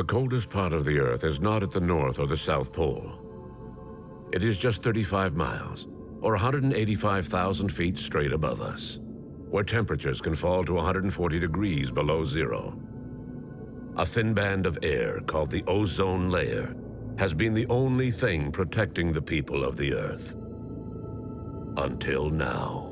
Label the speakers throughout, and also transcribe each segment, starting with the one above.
Speaker 1: The coldest part of the Earth is not at the North or the South Pole. It is just 35 miles, or 185,000 feet straight above us, where temperatures can fall to 140 degrees below zero. A thin band of air called the ozone layer has been the only thing protecting the people of the Earth. Until now.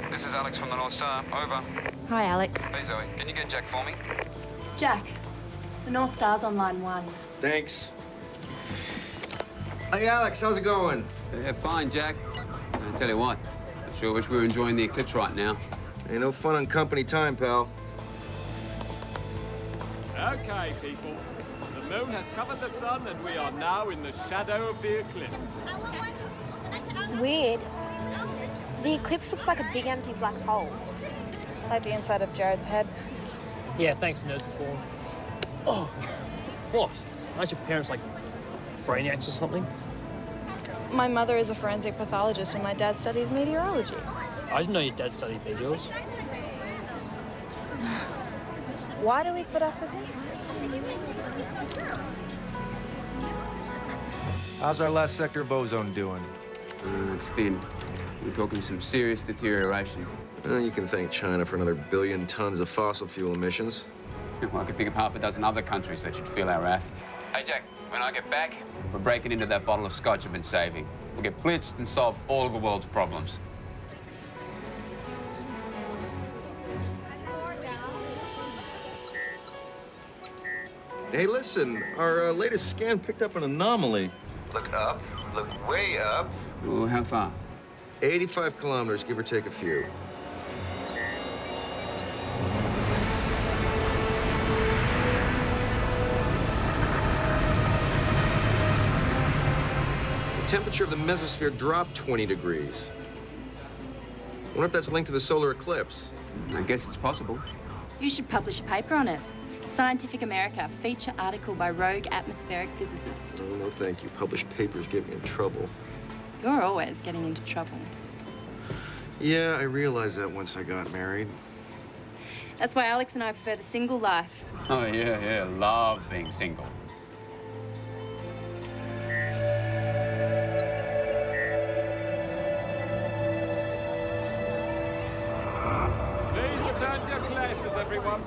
Speaker 2: This is Alex from the Northstar. Over.
Speaker 3: Hi, Alex.
Speaker 2: Hey, Zoe. Can you get Jack for me?
Speaker 3: Jack, the Northstar's on line 1.
Speaker 4: Thanks. Hey, Alex, how's it going?
Speaker 5: Yeah, fine, Jack. I tell you what, I sure wish we were enjoying the eclipse right now.
Speaker 4: Ain't no fun on company time, pal.
Speaker 6: Okay, people. The moon has covered the sun, and we are now in the shadow of the eclipse.
Speaker 7: Weird. The eclipse looks like a big empty black hole.
Speaker 8: Like the inside of Jared's head.
Speaker 9: Yeah, thanks, Nerds Born. Oh, what? Aren't your parents like brainiacs or something?
Speaker 8: My mother is a forensic pathologist and my dad studies meteorology.
Speaker 9: I didn't know your dad studied meteors.
Speaker 8: Why do we put up with this?
Speaker 4: How's our last sector of ozone doing?
Speaker 5: It's thin. We're talking some serious deterioration.
Speaker 4: You can thank China for another 1 billion tons of fossil fuel emissions.
Speaker 5: Well, I could think of half a dozen other countries that should feel our wrath. Hey, Jack, when I get back, we're breaking into that bottle of scotch I've been saving. We'll get blitzed and solve all of the world's problems.
Speaker 4: Hey, listen, our latest scan picked up an anomaly. Look up, look way up.
Speaker 5: Oh, how far?
Speaker 4: 85 kilometers, give or take a few. The temperature of the mesosphere dropped 20 degrees. I wonder if that's linked to the solar eclipse.
Speaker 5: I guess it's possible.
Speaker 3: You should publish a paper on it. Scientific America, feature article by rogue atmospheric physicist.
Speaker 4: Oh, no, thank you. Published papers get me in trouble.
Speaker 3: You're always getting into trouble.
Speaker 4: Yeah, I realized that once I got married.
Speaker 3: That's why Alex and I prefer the single life.
Speaker 5: Oh, yeah, love being single.
Speaker 6: Please return to your classes, everyone.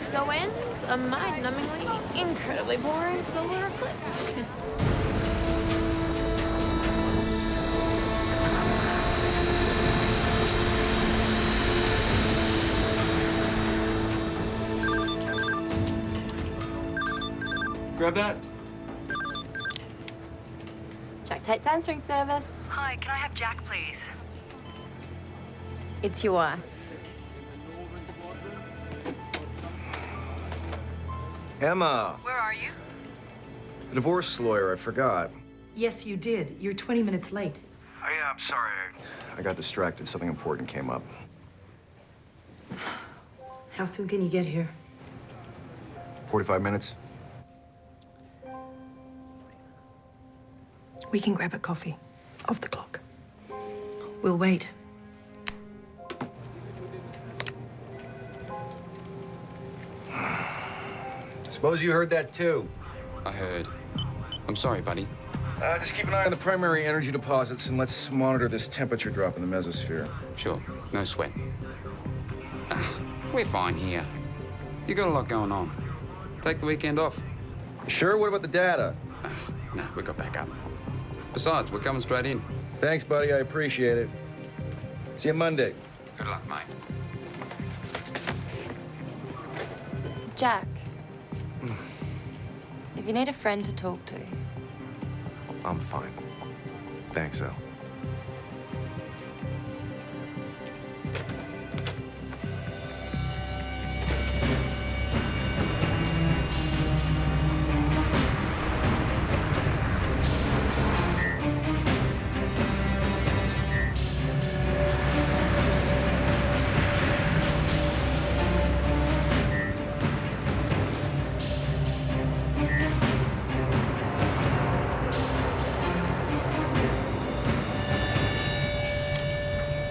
Speaker 7: So ends a mind-numbingly, incredibly boring solar eclipse.
Speaker 4: Grab that.
Speaker 3: Jack Tate's answering service.
Speaker 10: Hi, can I have Jack, please?
Speaker 3: It's your wife.
Speaker 4: Emma,
Speaker 10: Where are you?
Speaker 4: the divorce lawyer, I forgot.
Speaker 10: Yes, you did. You're 20 minutes late.
Speaker 4: Oh, yeah, I'm sorry. I got distracted. Something important came up.
Speaker 10: How soon can you get here?
Speaker 4: 45 minutes.
Speaker 10: We can grab a coffee. Off the clock. We'll wait.
Speaker 4: Suppose you heard that, too.
Speaker 5: I heard. I'm sorry, buddy.
Speaker 4: Just keep an eye on the primary energy deposits and let's monitor this temperature drop in the mesosphere.
Speaker 5: Sure, no sweat. We're fine here. You got a lot going on. Take the weekend off.
Speaker 4: Sure? What about the data?
Speaker 5: No, we got back up. Besides, we're coming straight in.
Speaker 4: Thanks, buddy. I appreciate it. See you Monday.
Speaker 5: Good luck, mate.
Speaker 3: Jack, if you need a friend to talk to,
Speaker 4: I'm fine. Thanks, Elle.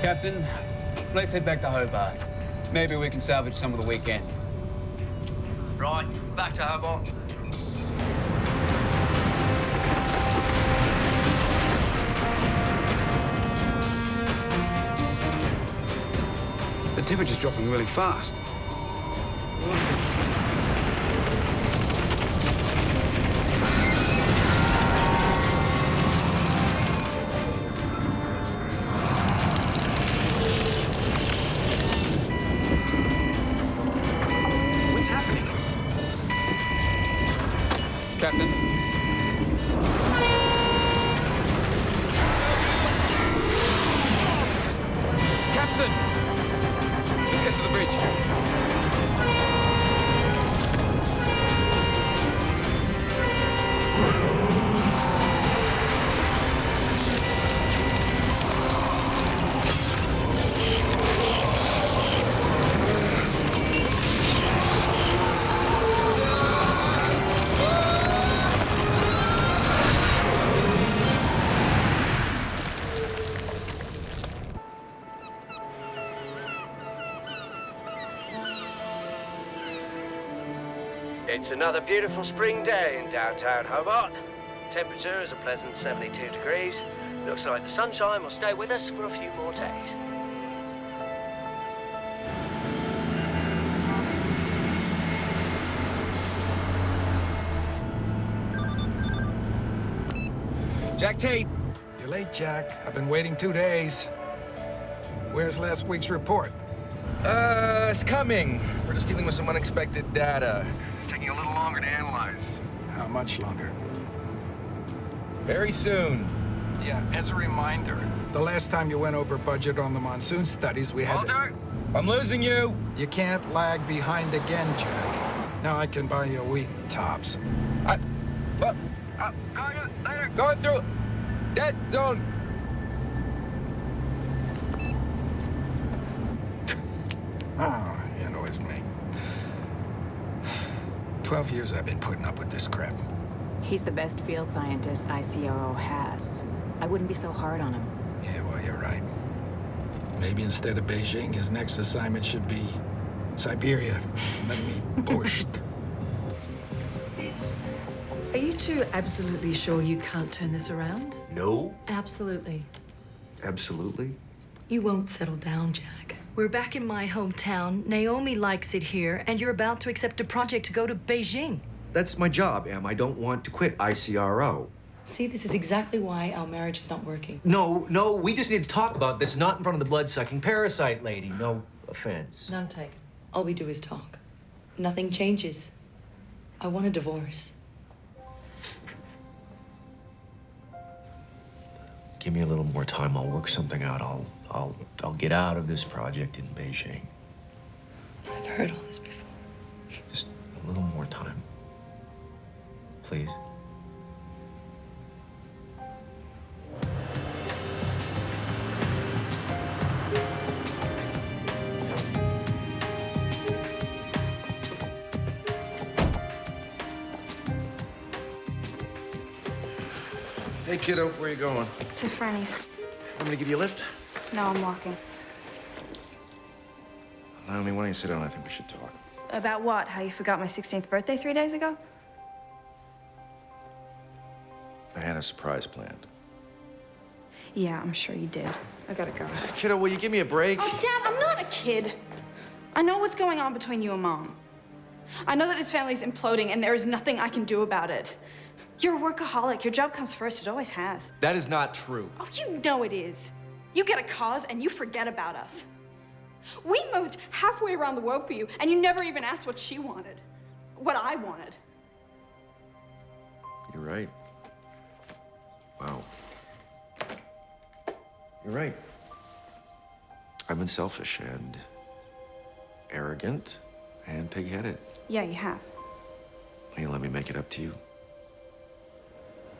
Speaker 5: Captain, let's head back to Hobart. Maybe we can salvage some of the weekend.
Speaker 11: Right, back to Hobart.
Speaker 5: The temperature's dropping really fast. Captain. Captain! Let's get to the bridge.
Speaker 11: It's another beautiful spring day in downtown Hobart. Temperature is a pleasant 72 degrees. Looks like the sunshine will stay with us for a few more days.
Speaker 4: Jack Tate.
Speaker 12: You're late, Jack. I've been waiting 2 days. Where's last week's report?
Speaker 4: It's coming. We're just dealing with some unexpected data. It's taking a little longer to analyze.
Speaker 12: How much longer?
Speaker 4: Very soon.
Speaker 12: Yeah, as a reminder, the last time you went over budget on the monsoon studies, we had
Speaker 4: Walter, I'm losing you.
Speaker 12: You can't lag behind again, Jack. Now I can buy you a week, tops.
Speaker 4: Going through dead zone.
Speaker 12: Oh, you know, it's me. 12 years I've been putting up with this crap.
Speaker 13: He's the best field scientist ICRO has. I wouldn't be so hard on him.
Speaker 12: Yeah, well, you're right. Maybe instead of Beijing, his next assignment should be Siberia. Let me borscht.
Speaker 10: Are you two absolutely sure you can't turn this around?
Speaker 4: No.
Speaker 10: Absolutely.
Speaker 4: Absolutely.
Speaker 10: You won't settle down, Jack. We're back in my hometown. Naomi likes it here, and you're about to accept a project to go to Beijing.
Speaker 4: That's my job, Em. I don't want to quit ICRO.
Speaker 10: See, this is exactly why our marriage is not working.
Speaker 4: No, we just need to talk about this, not in front of the blood-sucking parasite lady. No offense.
Speaker 10: None taken. All we do is talk. Nothing changes. I want a divorce.
Speaker 4: Give me a little more time. I'll work something out. I'll get out of this project in Beijing.
Speaker 10: I've heard all this before.
Speaker 4: Just a little more time. Please. Hey, kiddo, where you going?
Speaker 8: To Franny's.
Speaker 4: Want me to give you a lift?
Speaker 8: No, I'm walking.
Speaker 4: Naomi, why don't you sit down? I think we should talk.
Speaker 8: About what? How you forgot my 16th birthday 3 days ago?
Speaker 4: I had a surprise planned.
Speaker 8: Yeah, I'm sure you did. I gotta go.
Speaker 4: Kiddo, will you give me a break?
Speaker 8: Oh, Dad, I'm not a kid. I know what's going on between you and Mom. I know that this family's imploding and there is nothing I can do about it. You're a workaholic. Your job comes first. It always has.
Speaker 4: That is not true.
Speaker 8: Oh, you know it is. You get a cause and you forget about us. We moved halfway around the world for you and you never even asked what she wanted. What I wanted.
Speaker 4: You're right. Wow. You're right. I've been selfish and arrogant and pig-headed.
Speaker 8: Yeah, you have.
Speaker 4: Will you let me make it up to you?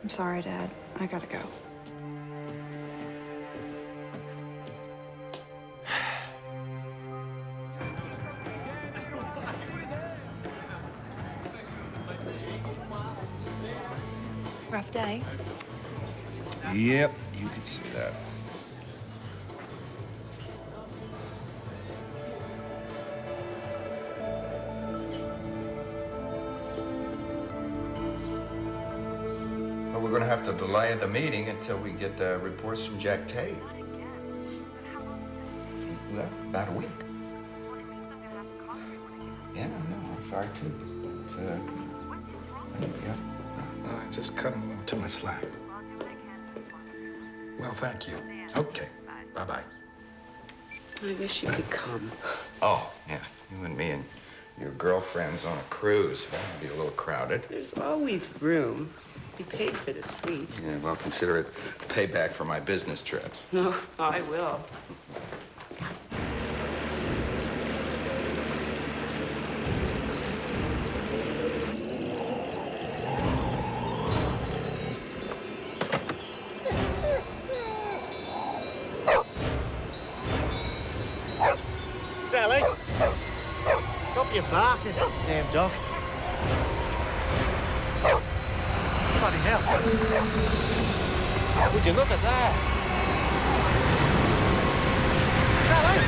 Speaker 8: I'm sorry, Dad. I gotta go.
Speaker 10: Rough day.
Speaker 4: Yep, you could see that.
Speaker 14: Well, we're going to have to delay the meeting until we get reports from Jack Tate. Well, about a week. Yeah, I know. I'm sorry, too. But, yeah.
Speaker 12: I just cut him to my slack. Well, thank you. Okay. Bye-bye.
Speaker 13: I wish you could come.
Speaker 14: Oh, yeah. You and me and your girlfriends on a cruise. That would be a little crowded.
Speaker 13: There's always room. You paid for the suite.
Speaker 14: Yeah, well, consider it payback for my business trips.
Speaker 13: No, I will.
Speaker 15: Sally, stop your barking, damn dog. Bloody hell. Would you look at that? Sally!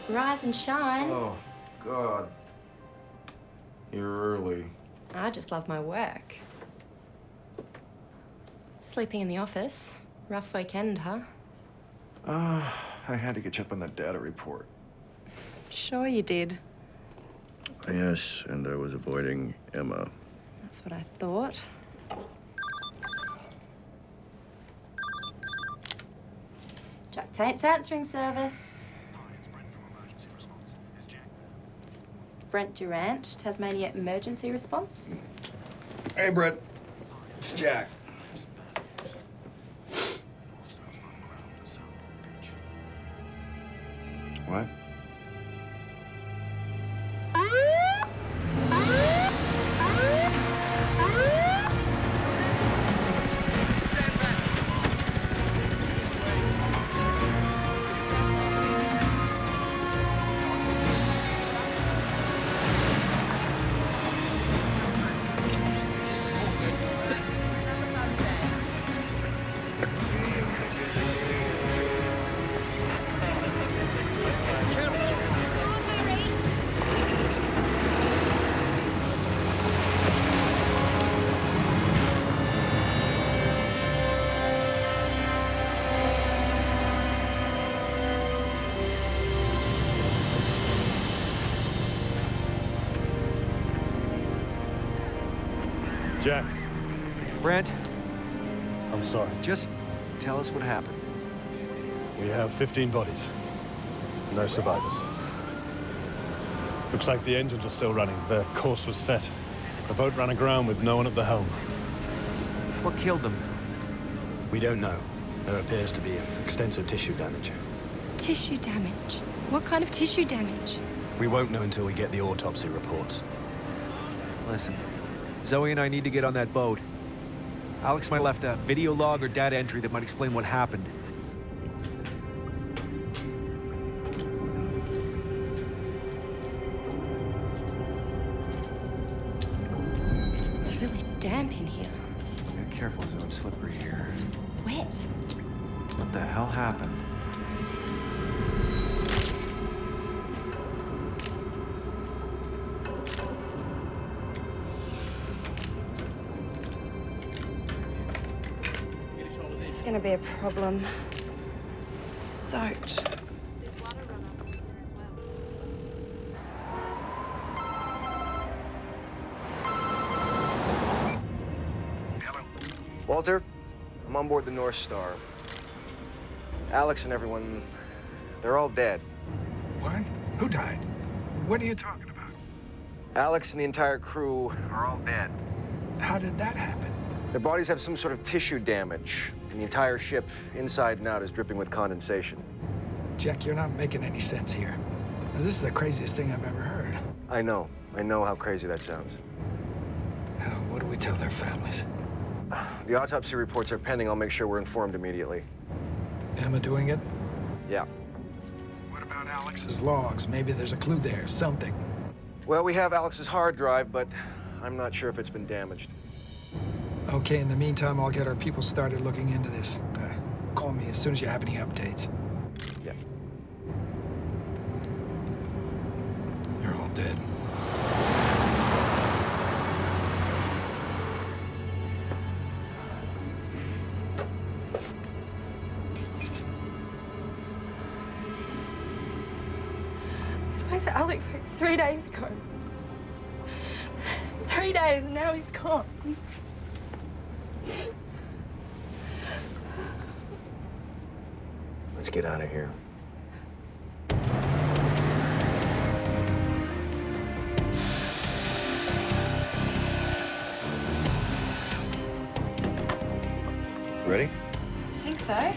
Speaker 3: Rise and shine.
Speaker 4: Oh, God. You're early.
Speaker 3: I just love my work. Sleeping in the office. Rough weekend, huh?
Speaker 4: I had to get you up on that data report.
Speaker 3: Sure you did.
Speaker 4: Yes, and I was avoiding Emma.
Speaker 3: That's what I thought. Jack Tate's answering service. It's Brent Durant, Tasmania Emergency Response.
Speaker 4: Hey, Brett. It's Jack. What?
Speaker 6: Jack.
Speaker 4: Brent,
Speaker 6: I'm sorry.
Speaker 4: just tell us what happened.
Speaker 6: We have 15 bodies. No survivors. Looks like the engines are still running. Their course was set. The boat ran aground with no one at the helm.
Speaker 4: What killed them?
Speaker 16: We don't know. There appears to be extensive tissue damage.
Speaker 3: Tissue damage? What kind of tissue damage?
Speaker 16: We won't know until we get the autopsy reports.
Speaker 17: Listen, Zoe and I need to get on that boat. Alex might have left a video log or data entry that might explain what happened.
Speaker 3: It's really damp in here.
Speaker 18: Be careful, Zoe. It's slippery here.
Speaker 3: It's wet.
Speaker 18: What the hell happened?
Speaker 3: This is gonna be a problem. It's soaked.
Speaker 11: Walter, I'm on board the Northstar. Alex and everyone, they're all dead.
Speaker 12: What? Who died? What are you talking about?
Speaker 11: Alex and the entire crew are all dead.
Speaker 12: How did that happen?
Speaker 11: Their bodies have some sort of tissue damage, and the entire ship, inside and out, is dripping with condensation.
Speaker 12: Jack, you're not making any sense here. Now, this is the craziest thing I've ever heard.
Speaker 11: I know how crazy that sounds.
Speaker 12: What do we tell their families?
Speaker 11: The autopsy reports are pending. I'll make sure we're informed immediately.
Speaker 12: Emma doing it?
Speaker 11: Yeah.
Speaker 12: What about Alex's logs? Maybe there's a clue there, something.
Speaker 11: Well, we have Alex's hard drive, but I'm not sure if it's been damaged.
Speaker 12: Okay, in the meantime, I'll get our people started looking into this. Call me as soon as you have any updates.
Speaker 11: Yeah.
Speaker 12: You're all dead.
Speaker 8: I spoke to Alex like 3 days ago. 3 days, and now he's gone.
Speaker 11: Let's get out of here. Ready?
Speaker 3: I think so.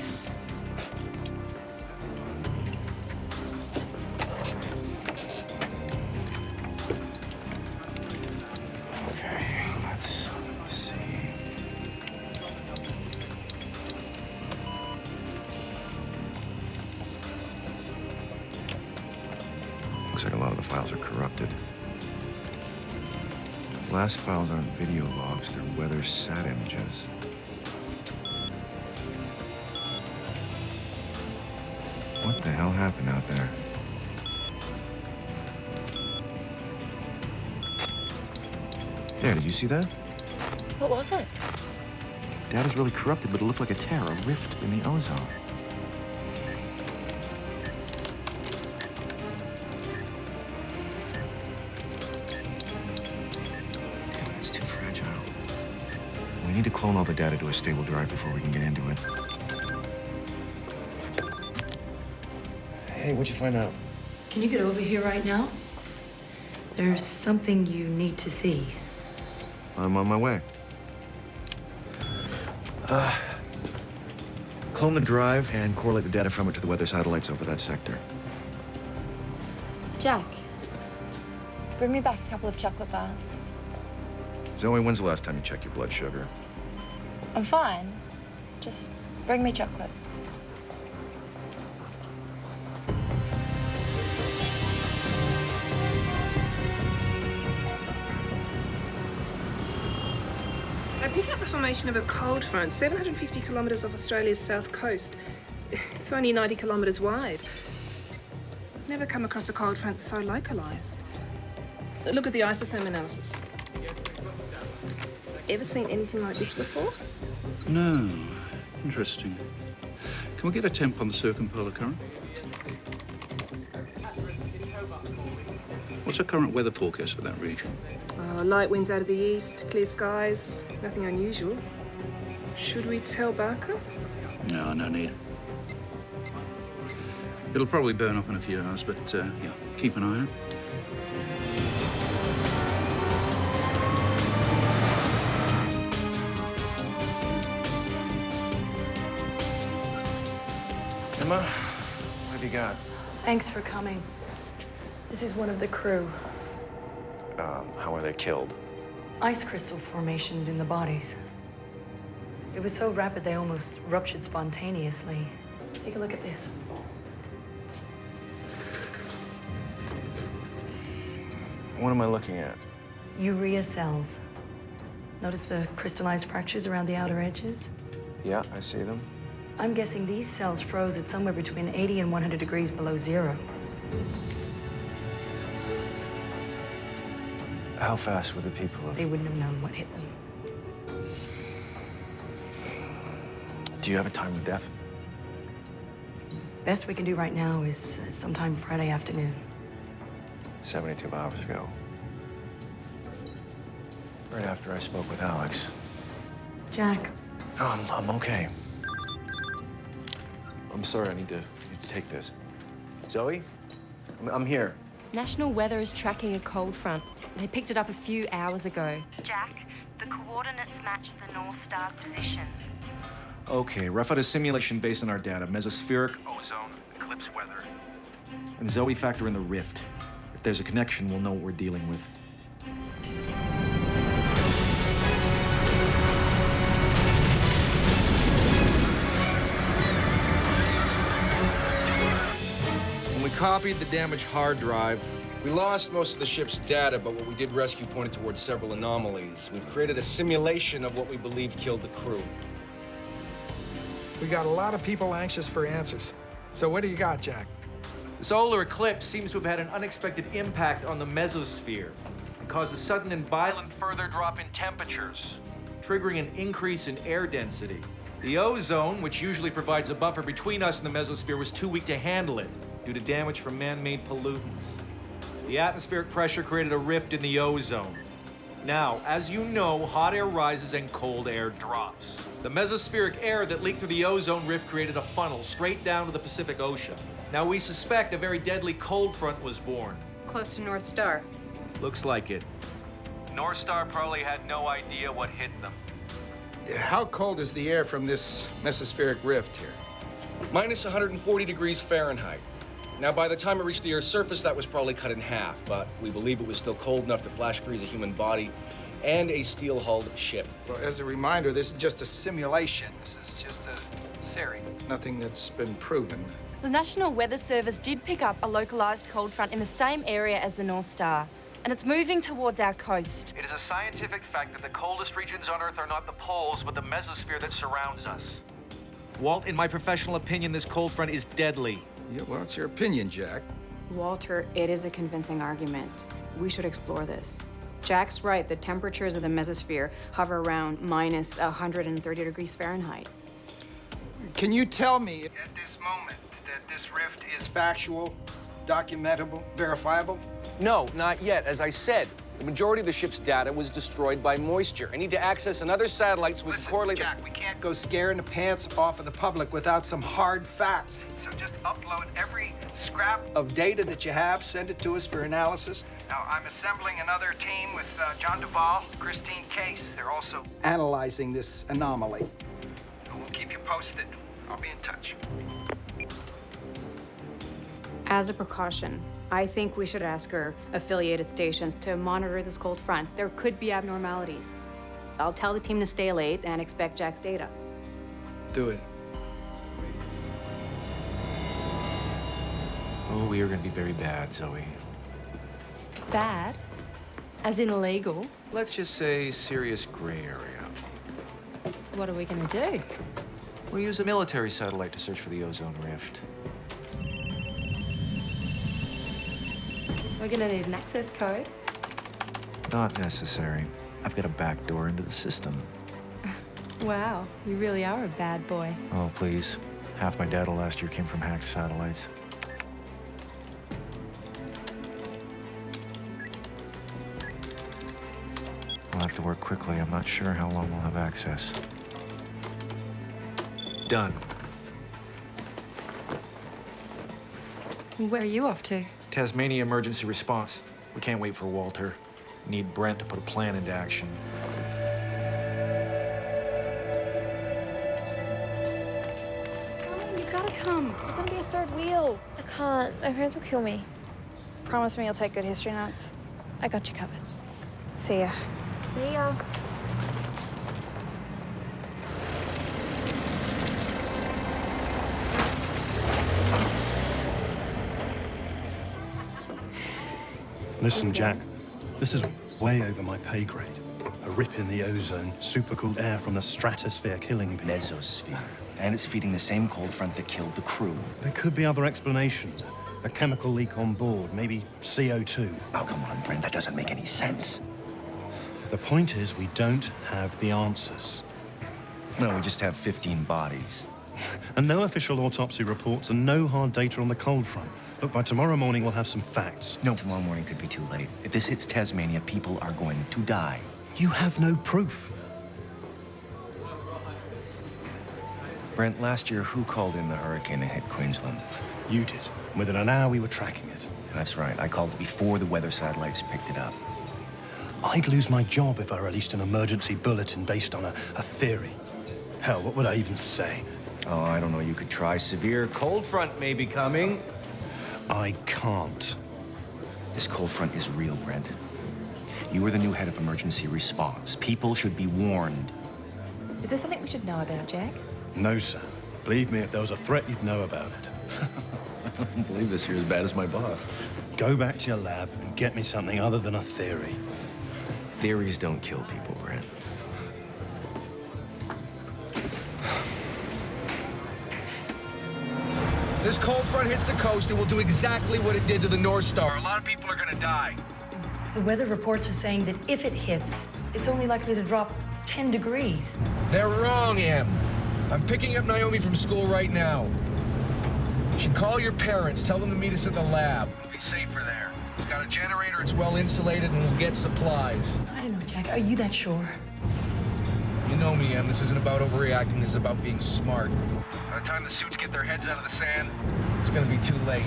Speaker 18: Let's see. Looks like a lot of the files are corrupted. Last files aren't video logs, they're weather sat images. What the hell happened out there? There, did you see that?
Speaker 8: What was it?
Speaker 18: Data's really corrupted, but it looked like a tear, a rift in the ozone. Damn, it's too fragile. We need to clone all the data to a stable drive before we can get into it. Hey, what'd you find out?
Speaker 10: Can you get over here right now? There's something you need to see.
Speaker 18: I'm on my way. Clone the drive and correlate the data from it to the weather satellites over that sector.
Speaker 3: Jack, bring me back a couple of chocolate bars.
Speaker 18: Zoe, when's the last time you checked your blood sugar?
Speaker 3: I'm fine. Just bring me chocolate.
Speaker 19: I picked up the formation of a cold front 750 kilometres off Australia's south coast. It's only 90 kilometres wide. I've never come across a cold front so localised. Look at the isotherm analysis. Ever seen anything like this before?
Speaker 20: No. Interesting. Can we get a temp on the circumpolar current? What's our current weather forecast for that region?
Speaker 19: Light winds out of the east, clear skies, nothing unusual. Should we tell Barker?
Speaker 20: No, no need. It'll probably burn off in a few hours, but yeah, keep an eye on it.
Speaker 18: Emma, what have you got?
Speaker 10: Thanks for coming. This is one of the crew.
Speaker 18: How are they killed?
Speaker 10: Ice crystal formations in the bodies. It was so rapid they almost ruptured spontaneously. Take a look at this.
Speaker 18: What am I looking at?
Speaker 10: Urea cells. Notice the crystallized fractures around the outer edges?
Speaker 18: Yeah, I see them.
Speaker 10: I'm guessing these cells froze at somewhere between 80 and 100 degrees below zero.
Speaker 18: How fast would the people have...
Speaker 10: They wouldn't have known what hit them.
Speaker 18: Do you have a time of death?
Speaker 10: Best we can do right now is sometime Friday afternoon.
Speaker 18: 72 hours ago. Right after I spoke with Alex.
Speaker 10: Jack.
Speaker 18: No, I'm okay. I'm sorry, I need to take this. Zoe? I'm here.
Speaker 21: National Weather is tracking a cold front. They picked it up a few hours ago.
Speaker 22: Jack, the coordinates match the Northstar's position.
Speaker 17: Okay, rough out a simulation based on our data. Mesospheric,
Speaker 15: Ozone, eclipse weather.
Speaker 17: and Zoe factor in the rift. If there's a connection, we'll know what we're dealing with.
Speaker 12: When we copied the damaged hard drive, we lost most of the ship's data, but what we did rescue pointed towards several anomalies. We've created a simulation of what we believe killed the crew.
Speaker 23: We got a lot of people anxious for answers. So what do you got, Jack?
Speaker 17: The solar eclipse seems to have had an unexpected impact on the mesosphere and caused a sudden and violent further drop in temperatures, triggering an increase in air density. The ozone, which usually provides a buffer between us and the mesosphere, was too weak to handle it due to damage from man-made pollutants. The atmospheric pressure created a rift in the ozone. Now, as you know, hot air rises and cold air drops. The mesospheric air that leaked through the ozone rift created a funnel straight down to the Pacific Ocean. Now, we suspect a very deadly cold front was born.
Speaker 13: Close to Northstar.
Speaker 17: Looks like it. Northstar probably had no idea what hit them.
Speaker 12: Yeah, how cold is the air from this mesospheric rift here? Minus 140 degrees Fahrenheit. Now, by the time it reached the Earth's surface, that was probably cut in half, but we believe it was still cold enough to flash freeze a human body and a steel-hulled ship.
Speaker 23: Well, as a reminder, this is just a simulation. This is just a theory. Nothing that's been proven.
Speaker 3: The National Weather Service did pick up a localised cold front in the same area as the Northstar, and it's moving towards our coast.
Speaker 17: It is a scientific fact that the coldest regions on Earth are not the poles, but the mesosphere that surrounds us. Walt, in my professional opinion, this cold front is deadly.
Speaker 23: Yeah, well, it's your opinion, Jack.
Speaker 13: Walter, it is a convincing argument. We should explore this. Jack's right. The temperatures of the mesosphere hover around minus 130 degrees Fahrenheit.
Speaker 23: Can you tell me at this moment that this rift is factual, documentable, verifiable?
Speaker 12: No, not yet. As I said, the majority of the ship's data was destroyed by moisture. I need to access another satellite so we can correlate
Speaker 23: Jack, we can't go scaring the pants off of the public without some hard facts. So just upload every scrap of data that you have, send it to us for analysis. Now, I'm assembling another team with John Duvall, Christine Case. They're also analyzing this anomaly. We'll keep you posted. I'll be in touch.
Speaker 13: As a precaution, I think we should ask our affiliated stations to monitor this cold front. There could be abnormalities. I'll tell the team to stay late and expect Jack's data.
Speaker 23: Do it.
Speaker 17: Oh, we are going to be very bad, Zoe.
Speaker 3: Bad? As in illegal?
Speaker 17: Let's just say serious gray area.
Speaker 3: What are we going to do?
Speaker 17: We'll use a military satellite to search for the ozone rift.
Speaker 3: We're going to need an access code.
Speaker 17: Not necessary. I've got a back door into the system.
Speaker 3: Wow, you really are a bad boy.
Speaker 17: Oh, please. Half my data last year came from hacked satellites. We'll have to work quickly. I'm not sure how long we'll have access. Done.
Speaker 3: Where are you off to?
Speaker 17: Tasmania emergency response. We can't wait for Walter. Need Brent to put a plan into action.
Speaker 7: You gotta come. There's gonna be a third wheel. I can't. My parents will kill me.
Speaker 8: Promise me you'll take good history notes. I got you covered. See ya.
Speaker 7: See ya.
Speaker 16: Listen, Jack, this is way over my pay grade. A rip in the ozone, supercooled air from the stratosphere killing people.
Speaker 18: Mesosphere. And it's feeding the same cold front that killed the crew.
Speaker 16: There could be other explanations. A chemical leak on board, maybe CO2.
Speaker 18: Oh, come on, Brent, that doesn't make any sense.
Speaker 16: The point is, we don't have the answers.
Speaker 18: No, we just have 15 bodies.
Speaker 16: And no official autopsy reports and no hard data on the cold front. Look, by tomorrow morning, we'll have some facts.
Speaker 18: No, tomorrow morning could be too late. If this hits Tasmania, people are going to die.
Speaker 16: You have no proof.
Speaker 18: Brent, last year, who called in the hurricane that hit Queensland?
Speaker 16: You did. Within an hour, we were tracking it.
Speaker 18: That's right. I called it before the weather satellites picked it up.
Speaker 16: I'd lose my job if I released an emergency bulletin based on a theory. Hell, what would I even say?
Speaker 18: Oh, I don't know. You could try. Severe cold front may be coming.
Speaker 16: I can't.
Speaker 18: This cold front is real, Brent. You are the new head of emergency response. People should be warned.
Speaker 10: Is there something we should know about, Jack?
Speaker 16: No, sir. Believe me, if there was a threat, you'd know about it.
Speaker 18: I don't believe this here as bad as my boss.
Speaker 16: Go back to your lab and get me something other than a theory.
Speaker 18: Theories don't kill people, Brent.
Speaker 12: This cold front hits the coast, it will do exactly what it did to the Northstar. A lot of people are gonna die.
Speaker 10: The weather reports are saying that if it hits, it's only likely to drop 10 degrees.
Speaker 12: They're wrong, Em. I'm picking up Naomi from school right now. You should call your parents, tell them to meet us at the lab. It'll be safer there. It's got a generator, it's well insulated, and we'll get supplies.
Speaker 10: I don't know, Jack. Are you that sure?
Speaker 12: You know me, Em. This isn't about overreacting, this is about being smart. By the time the suits get their heads out of the sand, it's gonna be too late.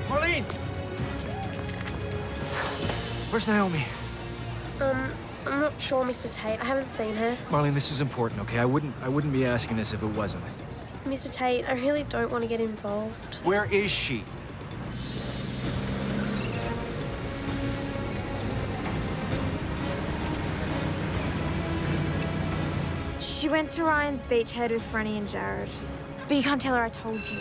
Speaker 17: Marlene! Where's Naomi?
Speaker 7: I'm not sure, Mr. Tate. I haven't seen her.
Speaker 17: Marlene, this is important, okay? I wouldn't be asking this if it wasn't.
Speaker 7: Mr. Tate, I really don't want to get involved.
Speaker 17: Where is she?
Speaker 7: She went to Ryan's beachhead with Franny and Jared. But you can't tell her I told you.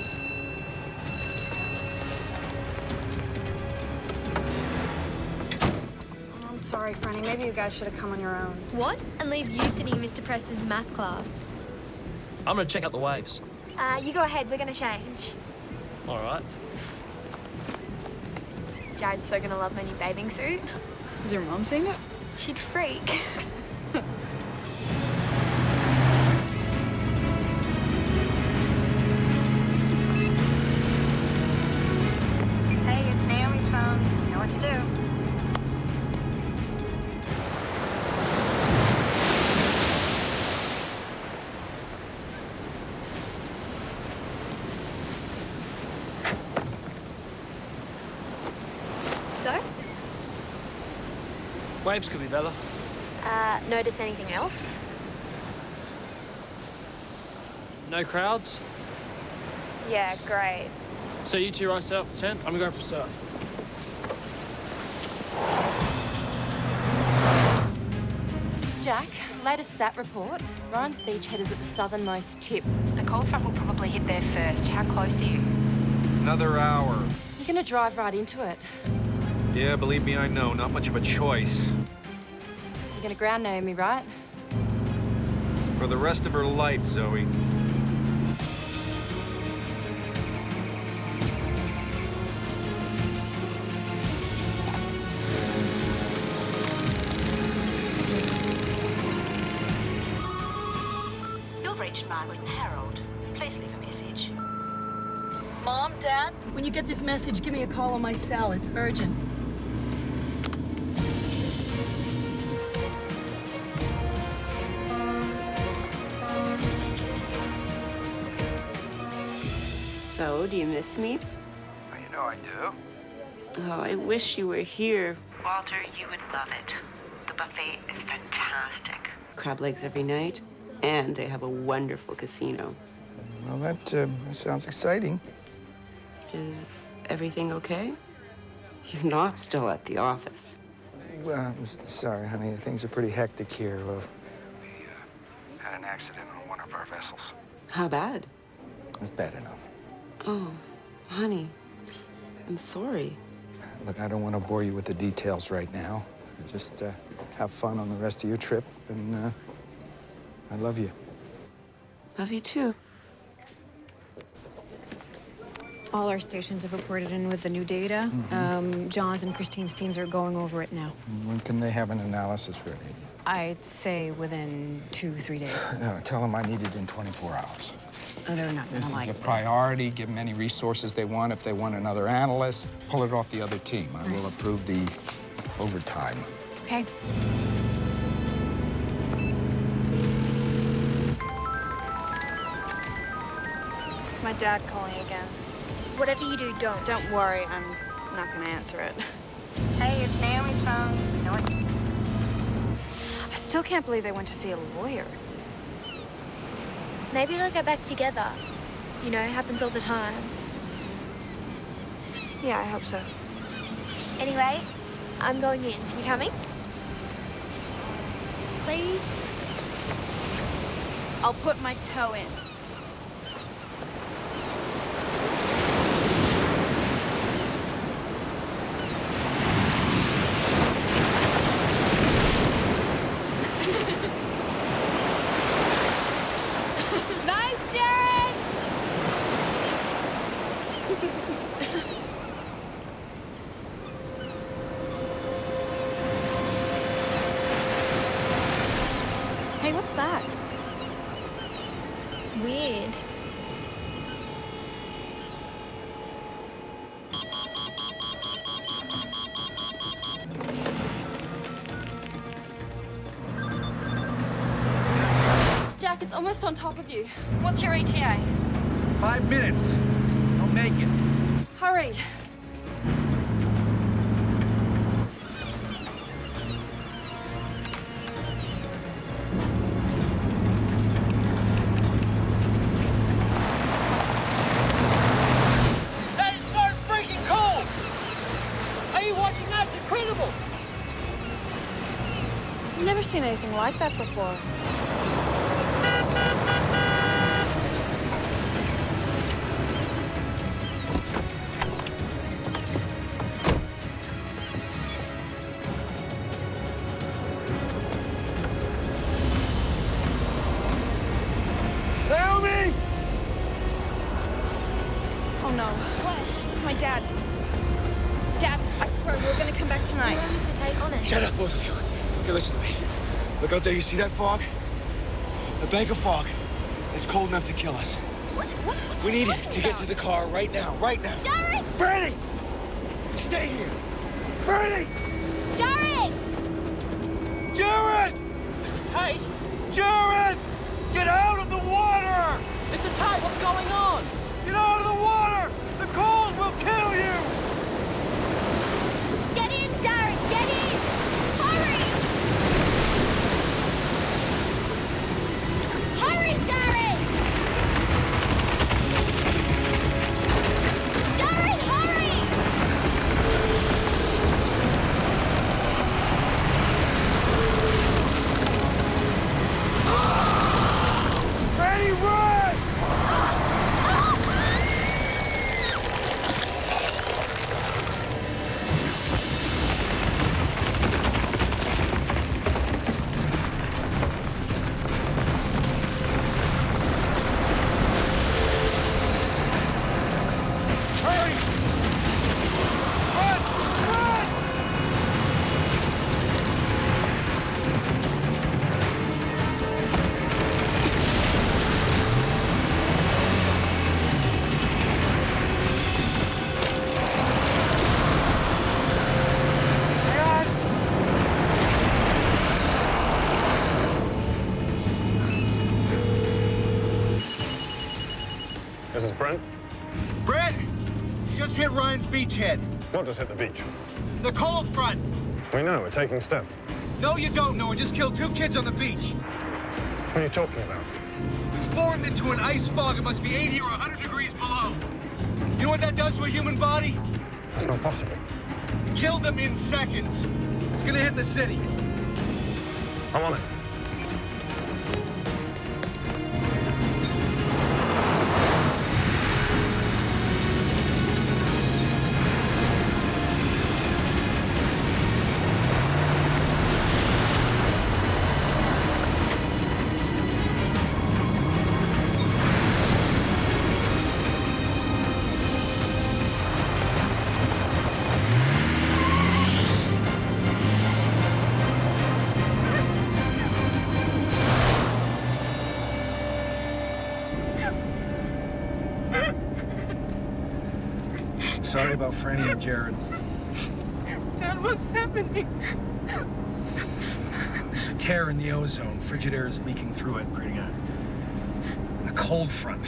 Speaker 8: I'm sorry, Franny. Maybe you guys should have come on your own.
Speaker 1: What? And leave you sitting in Mr. Preston's math class?
Speaker 2: I'm gonna check out the waves.
Speaker 1: You go ahead, we're gonna change.
Speaker 2: All right.
Speaker 1: Jared's so gonna love my new bathing suit.
Speaker 8: Has your mom seen it?
Speaker 1: She'd freak.
Speaker 8: Hey, it's Naomi's phone. You know what to do.
Speaker 1: So?
Speaker 2: Waves could be better.
Speaker 1: Notice anything else?
Speaker 2: No crowds.
Speaker 1: Yeah, great.
Speaker 2: So you two right south of the tent? I'm going for a surf.
Speaker 3: Jack, latest SAT report. Ryan's beachhead is at the southernmost tip.
Speaker 21: The cold front will probably hit there first. How close are you?
Speaker 12: Another hour.
Speaker 3: You're gonna drive right into it.
Speaker 12: Yeah, believe me, I know. Not much of a choice.
Speaker 3: You're gonna ground Naomi, right?
Speaker 12: For the rest of her life, Zoe.
Speaker 22: You've reached Margaret and Harold. Please leave a message.
Speaker 10: Mom, Dad, when you get this message, give me a call on my cell. It's urgent.
Speaker 9: So, do you miss me?
Speaker 23: Well, you know I do.
Speaker 9: Oh, I wish you were here.
Speaker 5: Walter, you would love it. The buffet is fantastic.
Speaker 9: Crab legs every night, and they have a wonderful casino.
Speaker 23: Well, that sounds exciting.
Speaker 9: Is everything okay? You're not still at the office.
Speaker 23: Well, I'm sorry, honey. Things are pretty hectic here. We had an accident on one of our vessels.
Speaker 9: How bad?
Speaker 23: It's bad enough.
Speaker 9: Oh, honey, I'm sorry.
Speaker 23: Look, I don't want to bore you with the details right now. Just have fun on the rest of your trip, and I love you.
Speaker 9: Love you too.
Speaker 13: All our stations have reported in with the new data. John's and Christine's teams are going over it now.
Speaker 23: When can they have an analysis ready?
Speaker 13: I'd say within 2-3 days.
Speaker 23: No, tell them I need it in 24 hours.
Speaker 13: Oh, they're not gonna
Speaker 23: This
Speaker 13: like
Speaker 23: is
Speaker 13: this.
Speaker 23: a priority. Give them any resources they want. If they want another analyst, pull it off the other team. I will approve the overtime.
Speaker 13: Okay.
Speaker 8: It's my dad calling again.
Speaker 1: Whatever you do, don't.
Speaker 8: Don't worry, I'm not gonna answer it.
Speaker 5: Hey, it's Naomi's phone.
Speaker 8: I still can't believe they went to see a lawyer.
Speaker 1: Maybe they'll get back together. You know, it happens all the time.
Speaker 8: Yeah, I hope so.
Speaker 1: Anyway, I'm going in. You coming? Please?
Speaker 8: I'll put my toe in.
Speaker 1: Nice, Jared!
Speaker 8: Hey, what's that?
Speaker 1: Weird.
Speaker 3: Jack, it's almost on top of you. What's your ETA?
Speaker 17: 5 minutes. I'll make it.
Speaker 3: Hurry.
Speaker 2: That is so freaking cool! Are you watching that? It's incredible!
Speaker 8: I've never seen anything like that before.
Speaker 23: Naomi!
Speaker 8: Oh no, it's my dad. Dad, I swear we're gonna come back tonight.
Speaker 1: You want us to take on it?
Speaker 12: Shut up, both of you. Here, listen to me. Look out there, you see that fog? A bank of fog. It's cold enough to kill us.
Speaker 1: What
Speaker 12: We need it to get to the car right now, right now.
Speaker 1: Jared!
Speaker 12: Bernie! Stay here! Bernie!
Speaker 1: Jared!
Speaker 12: Jared!
Speaker 2: Mr. Tate!
Speaker 12: Jared! Get out of the water!
Speaker 2: Mr. Tate, what's going on?
Speaker 12: Get out of the water! The cold will kill you!
Speaker 1: Get in, Jared! Get in! Hurry! Hurry, Jared! Jared, hurry!
Speaker 12: Bernie, run! Hurry! Run! Run!
Speaker 16: This is Brent.
Speaker 17: Brett! Just hit Ryan's beachhead.
Speaker 16: What just hit the beach?
Speaker 17: The cold front.
Speaker 16: We know, we're taking steps.
Speaker 2: No, you don't know. I just killed 2 kids on the beach.
Speaker 16: What are you talking about?
Speaker 2: It's formed into an ice fog. It must be 80 or 100 degrees below. You know what that does to a human body?
Speaker 16: That's not possible.
Speaker 2: It killed them in seconds. It's gonna hit the city.
Speaker 16: I'm on it.
Speaker 2: Sorry about Franny and Jared.
Speaker 19: Dad, what's happening?
Speaker 2: There's a tear in the ozone. Frigid air is leaking through it, creating a cold front.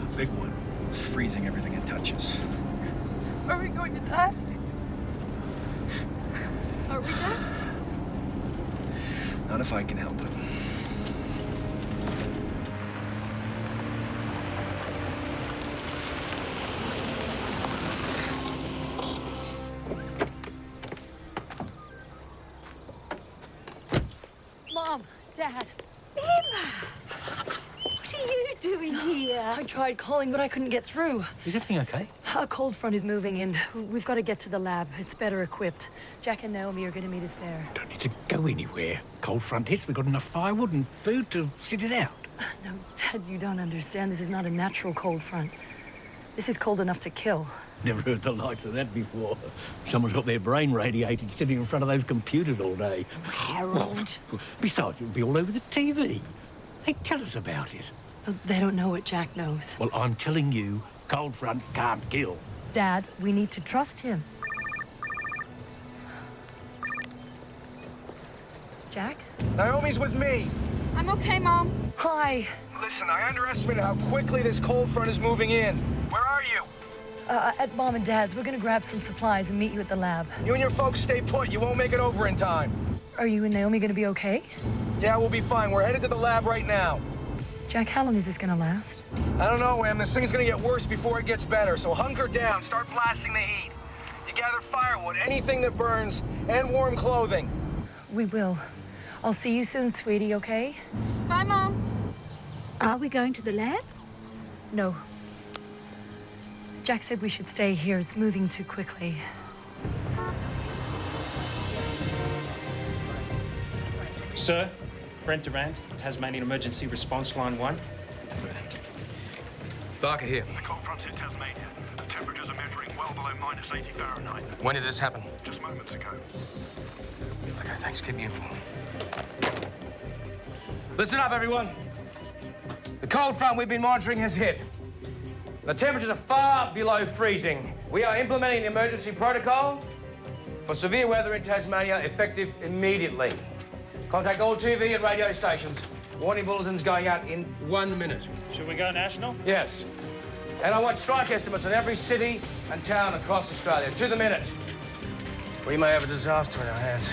Speaker 2: A big one. It's freezing everything it touches.
Speaker 19: Are we going to die? Are we dead?
Speaker 2: Not if I can help it.
Speaker 10: Mom, Dad.
Speaker 7: What are you doing here?
Speaker 10: I tried calling, but I couldn't get through.
Speaker 15: Is everything okay?
Speaker 10: A cold front is moving in. We've got to get to the lab. It's better equipped. Jack and Naomi are going to meet us there.
Speaker 15: Don't need to go anywhere. Cold front hits, we've got enough firewood and food to sit it out.
Speaker 10: No, Dad, you don't understand. This is not a natural cold front. This is cold enough to kill.
Speaker 15: Never heard the likes of that before. Someone's got their brain radiated sitting in front of those computers all day.
Speaker 7: Harold.
Speaker 15: Besides, it'll be all over the TV. They tell us about it.
Speaker 10: They don't know what Jack knows.
Speaker 15: Well, I'm telling you, cold fronts can't kill.
Speaker 10: Dad, we need to trust him. Jack?
Speaker 23: Naomi's with me.
Speaker 7: I'm okay, Mom.
Speaker 10: Hi.
Speaker 23: Listen, I underestimated how quickly this cold front is moving in. Where are you?
Speaker 10: At Mom and Dad's. We're going to grab some supplies and meet you at the lab.
Speaker 23: You and your folks stay put. You won't make it over in time.
Speaker 10: Are you and Naomi going to be okay?
Speaker 23: Yeah, we'll be fine. We're headed to the lab right now.
Speaker 10: Jack, how long is this going to last?
Speaker 23: I don't know, Em. This thing's gonna get worse before it gets better, so hunker down. Start blasting the heat. You gather firewood, anything that burns, and warm clothing.
Speaker 10: We will. I'll see you soon, sweetie, okay?
Speaker 7: Bye, Mom. Are we going to the lab?
Speaker 10: No. Jack said we should stay here. It's moving too quickly.
Speaker 4: Sir, Brent Durant, Tasmanian Emergency Response Line 1.
Speaker 12: Barker here.
Speaker 16: The cold front's in Tasmania. The temperatures are measuring well below -80 Fahrenheit.
Speaker 12: When did this happen?
Speaker 16: Just moments ago.
Speaker 12: Okay, thanks. Keep me informed. Listen up, everyone. The cold front we've been monitoring has hit. The temperatures are far below freezing. We are implementing an emergency protocol for severe weather in Tasmania, effective immediately. Contact all TV and radio stations. Warning bulletins going out in 1 minute.
Speaker 4: Should we go national?
Speaker 12: Yes. And I want strike estimates on every city and town across Australia, to the minute. We may have a disaster in our hands.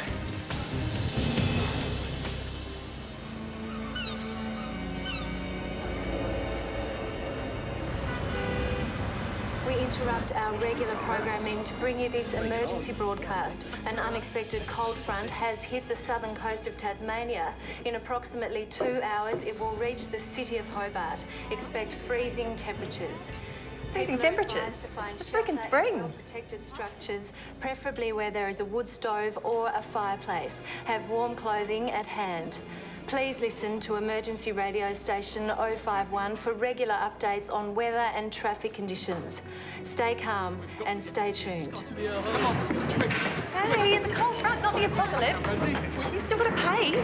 Speaker 6: We interrupt our regular programming to bring you this emergency broadcast. An unexpected cold front has hit the southern coast of Tasmania. In approximately 2 hours, it will reach the city of Hobart. Expect freezing temperatures.
Speaker 21: Freezing temperatures? It's freaking spring.
Speaker 6: Protected structures, preferably where there is a wood stove or a fireplace. Have warm clothing at hand. Please listen to emergency radio station 051 for regular updates on weather and traffic conditions. Stay calm and stay tuned.
Speaker 21: Hey, it's a cold front, not the apocalypse. You've still got to pay.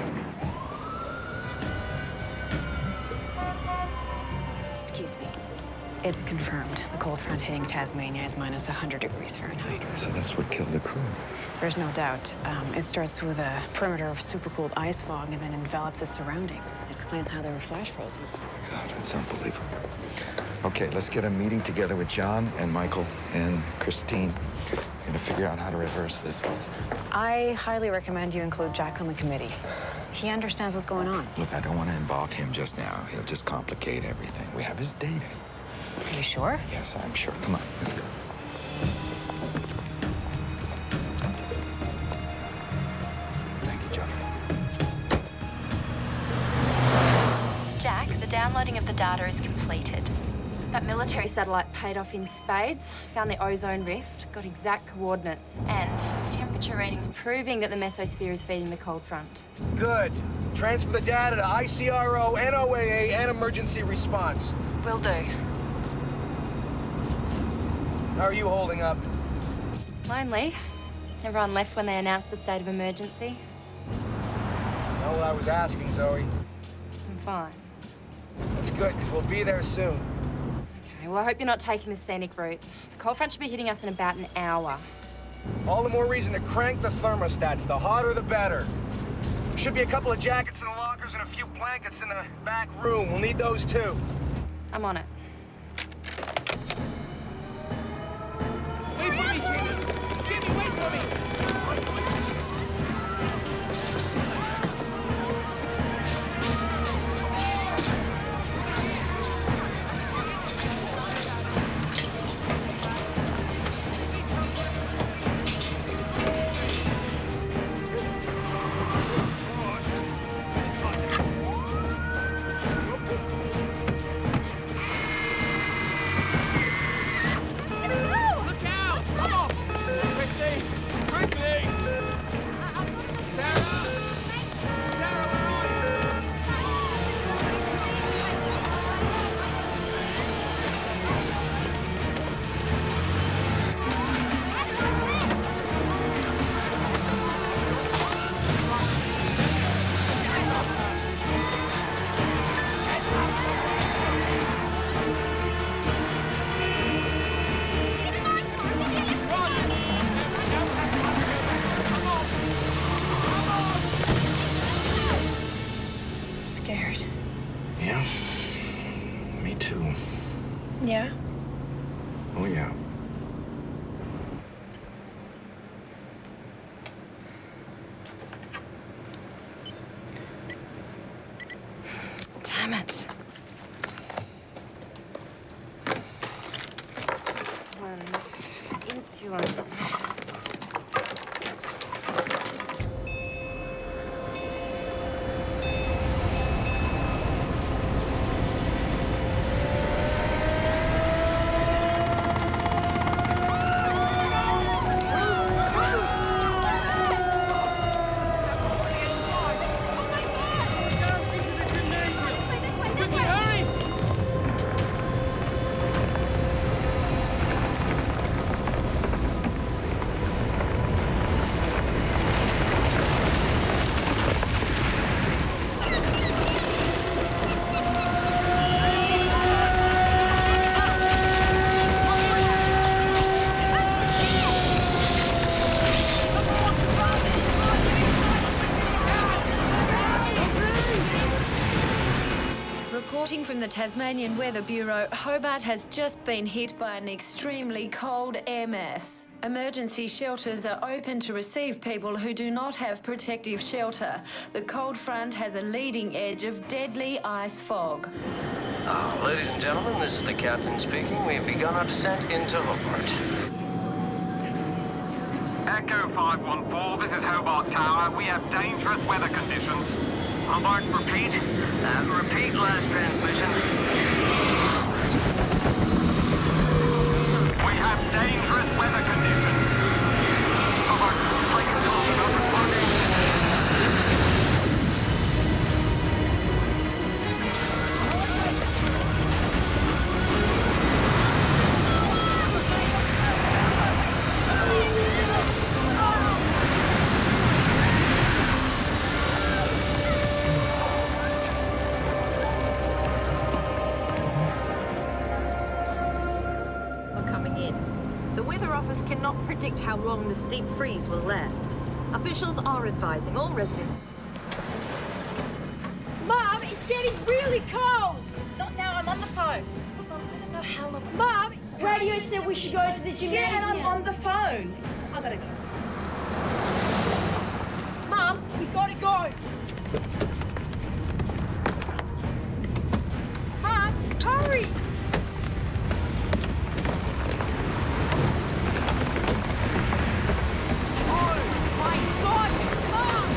Speaker 13: Excuse me. It's confirmed. The cold front hitting Tasmania is -100 degrees Fahrenheit.
Speaker 14: So that's what killed the crew.
Speaker 13: There's no doubt. It starts with a perimeter of supercooled ice fog and then envelops its surroundings. It explains how they were flash frozen.
Speaker 14: God, that's unbelievable. Okay, let's get a meeting together with John and Michael and Christine. Gonna figure out how to reverse this.
Speaker 13: I highly recommend you include Jack on the committee. He understands what's going on.
Speaker 14: Look, I don't want to involve him just now. He'll just complicate everything. We have his data.
Speaker 13: Are you sure?
Speaker 14: Yes, I'm sure. Come on, let's go. Thank you, John.
Speaker 3: Jack, the downloading of the data is completed. That military satellite paid off in spades, found the ozone rift, got exact coordinates, and temperature readings proving that the mesosphere is feeding the cold front.
Speaker 12: Good. Transfer the data to ICRO, NOAA, and emergency response.
Speaker 3: Will do.
Speaker 12: How are you holding up?
Speaker 3: Lonely. Everyone left when they announced a state of emergency.
Speaker 12: Not what I was asking, Zoe.
Speaker 3: I'm fine.
Speaker 12: That's good, because we'll be there soon.
Speaker 3: Okay, well, I hope you're not taking the scenic route. The cold front should be hitting us in about an hour.
Speaker 12: All the more reason to crank the thermostats. The hotter, the better. There should be a couple of jackets in the lockers and a few blankets in the back room. We'll need those, too.
Speaker 3: I'm on it.
Speaker 12: Wait for me, Jimmy! Jimmy, wait for me!
Speaker 19: Yeah?
Speaker 12: Oh, yeah.
Speaker 3: Damn it. Insulin.
Speaker 11: Reporting from the Tasmanian Weather Bureau, Hobart has just been hit by an extremely cold air mass. Emergency shelters are open to receive people who do not have protective shelter. The cold front has a leading edge of deadly ice fog.
Speaker 18: Ladies and gentlemen, this is the captain speaking. We've begun our descent into Hobart.
Speaker 20: Echo 514, this is Hobart Tower. We have dangerous weather conditions. Hobart, repeat. Repeat last transmission. We have dangerous weather conditions. Hobart, take control. Not responding.
Speaker 24: Cannot predict how long this deep freeze will last. Officials are advising all residents.
Speaker 11: Mom, it's getting really cold!
Speaker 24: Not now, I'm on the phone. I don't know how long.
Speaker 11: Mom,
Speaker 7: Radio said we should go to the gymnasium.
Speaker 10: Yeah, and I'm on the phone. I gotta go.
Speaker 7: Mum, we gotta go. Mum, hurry. Oh my God, Mum!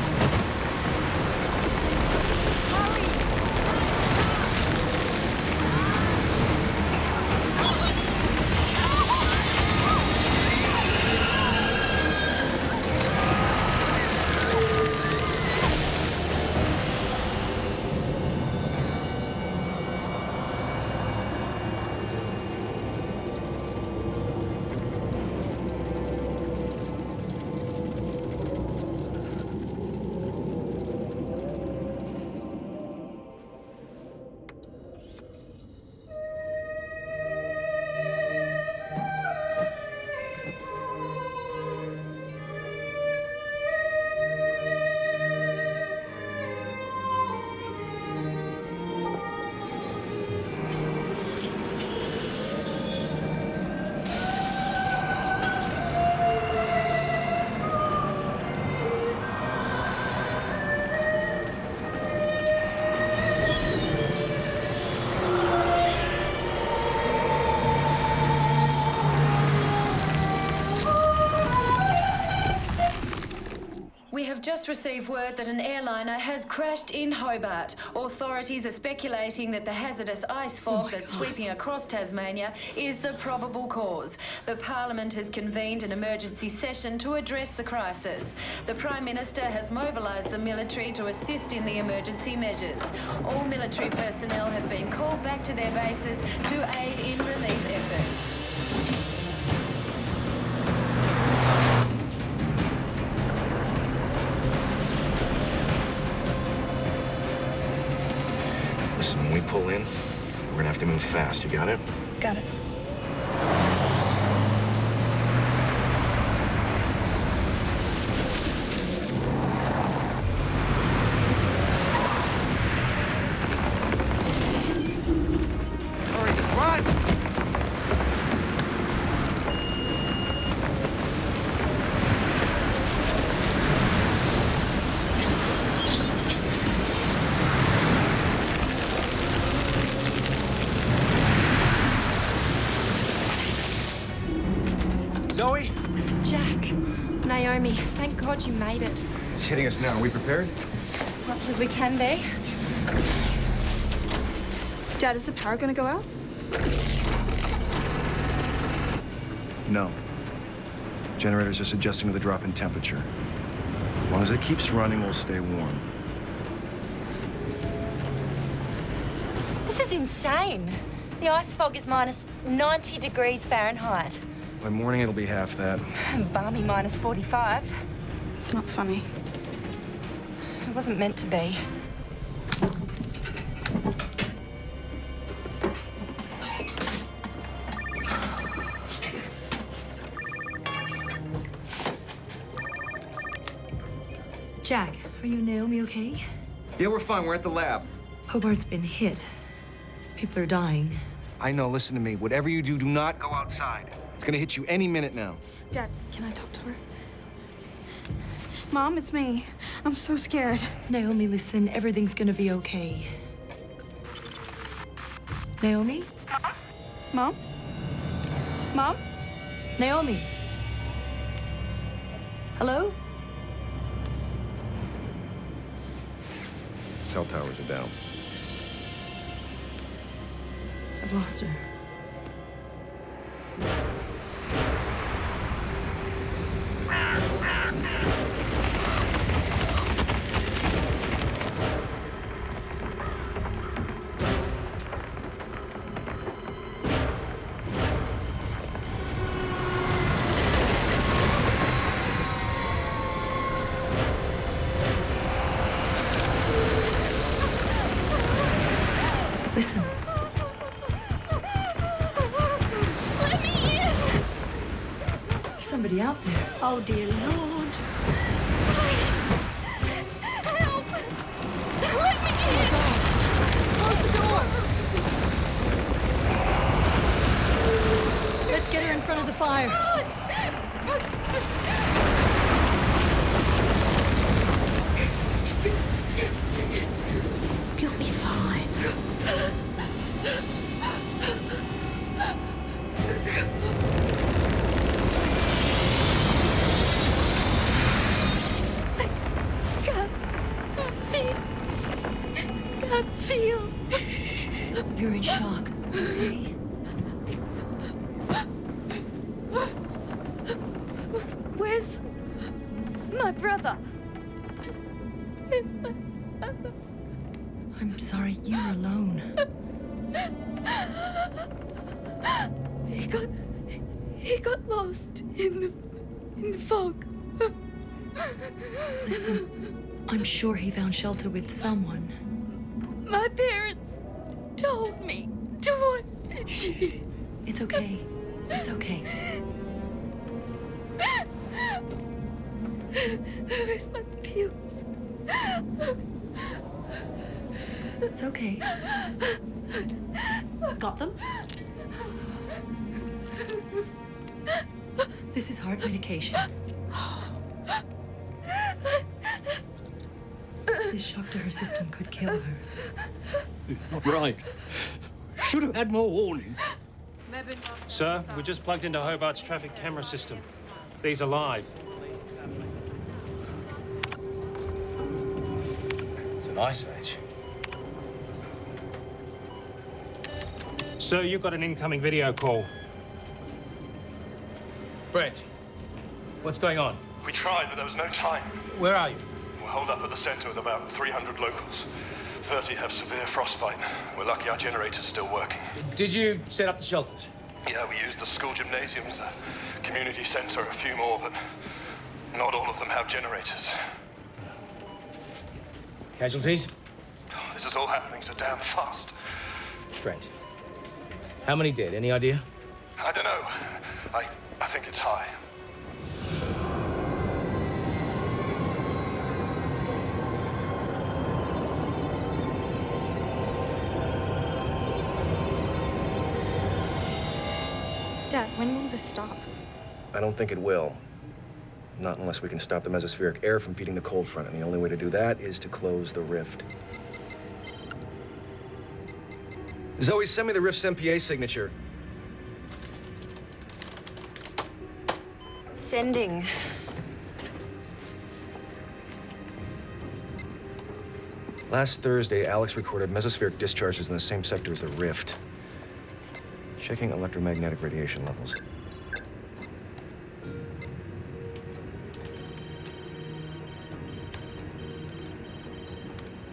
Speaker 11: We have just received word that an airliner has crashed in Hobart. Authorities are speculating that the hazardous ice fog that's sweeping across Tasmania is the probable cause. The Parliament has convened an emergency session to address the crisis. The Prime Minister has mobilised the military to assist in the emergency measures. All military personnel have been called back to their bases to aid in relief efforts.
Speaker 12: Listen, when we pull in, we're gonna have to move fast. You got it?
Speaker 10: Got it.
Speaker 12: Zoe?
Speaker 21: Jack, Naomi, thank God you made it.
Speaker 12: It's hitting us now. Are we prepared?
Speaker 21: As much as we can be.
Speaker 19: Dad, is the power gonna go out?
Speaker 16: No. Generator's just adjusting to the drop in temperature. As long as it keeps running, we'll stay warm.
Speaker 21: This is insane. The ice fog is minus 90 degrees Fahrenheit.
Speaker 12: By morning, it'll be half that.
Speaker 21: Balmy minus 45.
Speaker 19: It's not funny.
Speaker 21: It wasn't meant to be.
Speaker 10: Jack, are you and Naomi okay?
Speaker 12: Yeah, we're fine. We're at the lab.
Speaker 10: Hobart's been hit. People are dying.
Speaker 12: I know. Listen to me. Whatever you do, do not go outside. It's gonna hit you any minute now.
Speaker 19: Dad, can I talk to her? Mom, it's me. I'm so scared.
Speaker 10: Naomi, listen, everything's gonna be okay. Naomi?
Speaker 19: Mom? Mom?
Speaker 10: Naomi? Hello?
Speaker 12: Cell towers are down.
Speaker 10: I've lost her. Listen.
Speaker 7: Let me in!
Speaker 10: There's somebody out there.
Speaker 19: Oh, dear Lord.
Speaker 7: Help! Let me in! Close the door!
Speaker 21: feel.
Speaker 10: You're in shock, okay?
Speaker 21: Where's my brother? Where's my brother?
Speaker 10: I'm sorry, you're alone.
Speaker 21: He got lost in the fog.
Speaker 10: Listen, I'm sure he found shelter with someone.
Speaker 21: My parents told me to watch you.
Speaker 10: It's okay. It's okay.
Speaker 21: Where's my pills?
Speaker 10: It's okay. Got them? This is heart medication. This shock to her system could kill her.
Speaker 15: You're not right. Should have had more warning.
Speaker 4: Sir, we just plugged into Hobart's traffic camera system. These are live.
Speaker 12: It's an ice age.
Speaker 4: Sir, you've got an incoming video call.
Speaker 12: Brent, what's going on?
Speaker 16: We tried, but there was no time.
Speaker 12: Where are you?
Speaker 16: We're holed up at the center with about 300 locals. 30 have severe frostbite. We're lucky our generator's still working.
Speaker 12: Did you set up the shelters?
Speaker 16: Yeah, we used the school gymnasiums, the community center, a few more, but not all of them have generators.
Speaker 12: Casualties?
Speaker 16: This is all happening so damn fast.
Speaker 12: Brent, how many dead? Any idea?
Speaker 16: I don't know. I think it's high.
Speaker 7: Dad, when will this stop?
Speaker 12: I don't think it will. Not unless we can stop the mesospheric air from feeding the cold front, and the only way to do that is to close the rift. Zoe, send me the rift's MPA signature.
Speaker 3: Sending.
Speaker 12: Last Thursday, Alex recorded mesospheric discharges in the same sector as the rift. Checking electromagnetic radiation levels.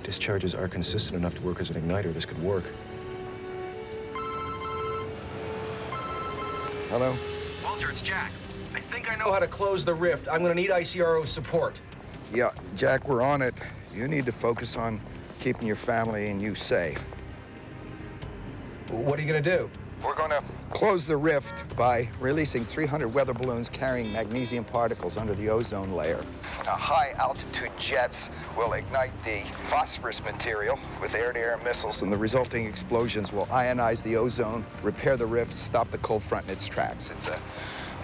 Speaker 12: Discharges are consistent enough to work as an igniter. This could work.
Speaker 23: Hello?
Speaker 12: Walter, it's Jack. I think I know how to close the rift. I'm gonna need ICRO support.
Speaker 23: Yeah, Jack, we're on it. You need to focus on keeping your family and you safe.
Speaker 12: What are you gonna do?
Speaker 23: We're gonna close the rift by releasing 300 weather balloons carrying magnesium particles under the ozone layer. Now, high-altitude jets will ignite the phosphorus material with air-to-air missiles, and the resulting explosions will ionize the ozone, repair the rift, stop the cold front in its tracks. It's a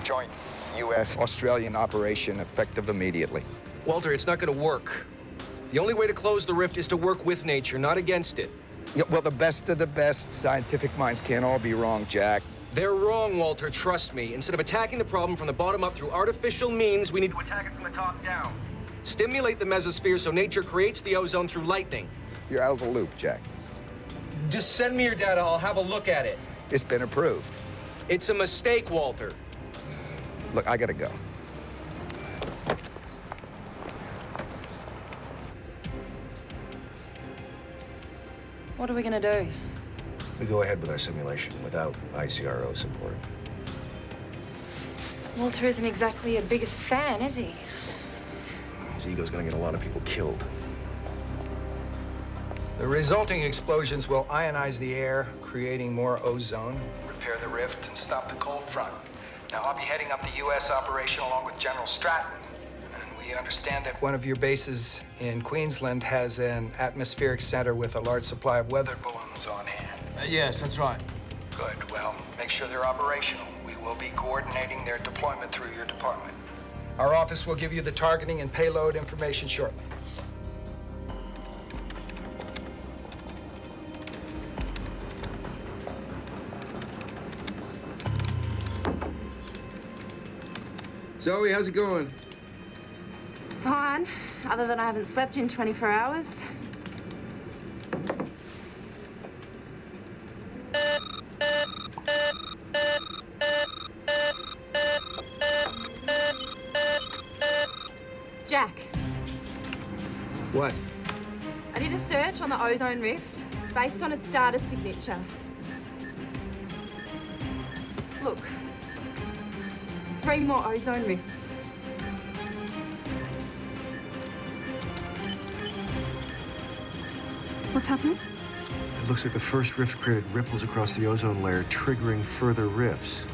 Speaker 23: joint U.S.-Australian operation effective immediately.
Speaker 12: Walter, it's not gonna work. The only way to close the rift is to work with nature, not against it.
Speaker 23: Yeah, well, the best of the best scientific minds can't all be wrong, Jack.
Speaker 12: They're wrong, Walter, trust me. Instead of attacking the problem from the bottom up through artificial means, we need to attack it from the top down. Stimulate the mesosphere so nature creates the ozone through lightning.
Speaker 23: You're out of the loop, Jack.
Speaker 12: Just send me your data, I'll have a look at it.
Speaker 23: It's been approved.
Speaker 12: It's a mistake, Walter.
Speaker 23: Look, I gotta go.
Speaker 3: What are we gonna do?
Speaker 12: We go ahead with our simulation without ICRO support.
Speaker 3: Walter isn't exactly your biggest fan, is he?
Speaker 12: His ego's gonna get a lot of people killed.
Speaker 23: The resulting explosions will ionize the air, creating more ozone, repair the rift, and stop the cold front. Now, I'll be heading up the U.S. operation along with General Stratton. And we understand that one of your bases in Queensland has an atmospheric center with a large supply of weather balloons on hand.
Speaker 12: Yes, that's right.
Speaker 23: Good. Well, make sure they're operational. We will be coordinating their deployment through your department. Our office will give you the targeting and payload information shortly.
Speaker 12: Zoe, how's it going?
Speaker 13: Fine, other than I haven't slept in 24 hours.
Speaker 7: Jack,
Speaker 12: What?
Speaker 7: I did a search on the ozone rift based on its data signature. Look, 3 more ozone rifts.
Speaker 2: What's happening? It looks like the first rift created ripples across the ozone layer, triggering further rifts.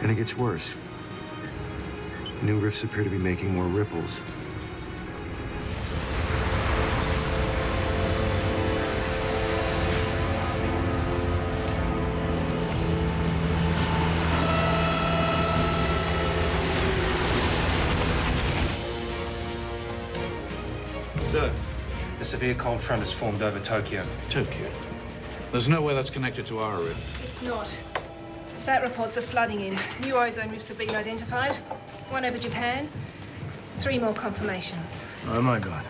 Speaker 2: And it gets worse. New rifts appear to be making more ripples.
Speaker 4: Sir, the severe cold front has formed over Tokyo.
Speaker 5: Tokyo? There's no way that's connected to our rift.
Speaker 19: It's not. Sat reports of flooding in. New ozone rifts have been identified. 1 over Japan. 3 more confirmations.
Speaker 12: Oh my God.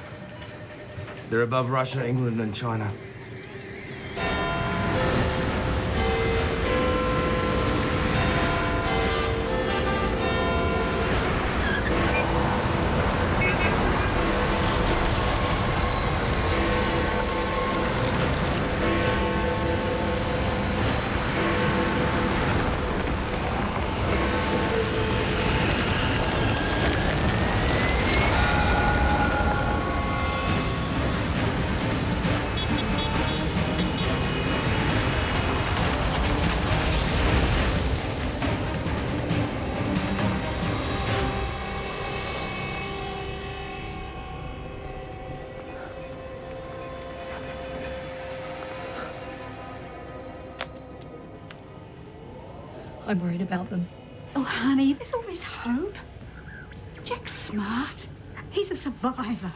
Speaker 12: They're above Russia, England, and China.
Speaker 10: I'm worried about them.
Speaker 8: Oh, honey, there's always hope. Jack's smart. He's a survivor.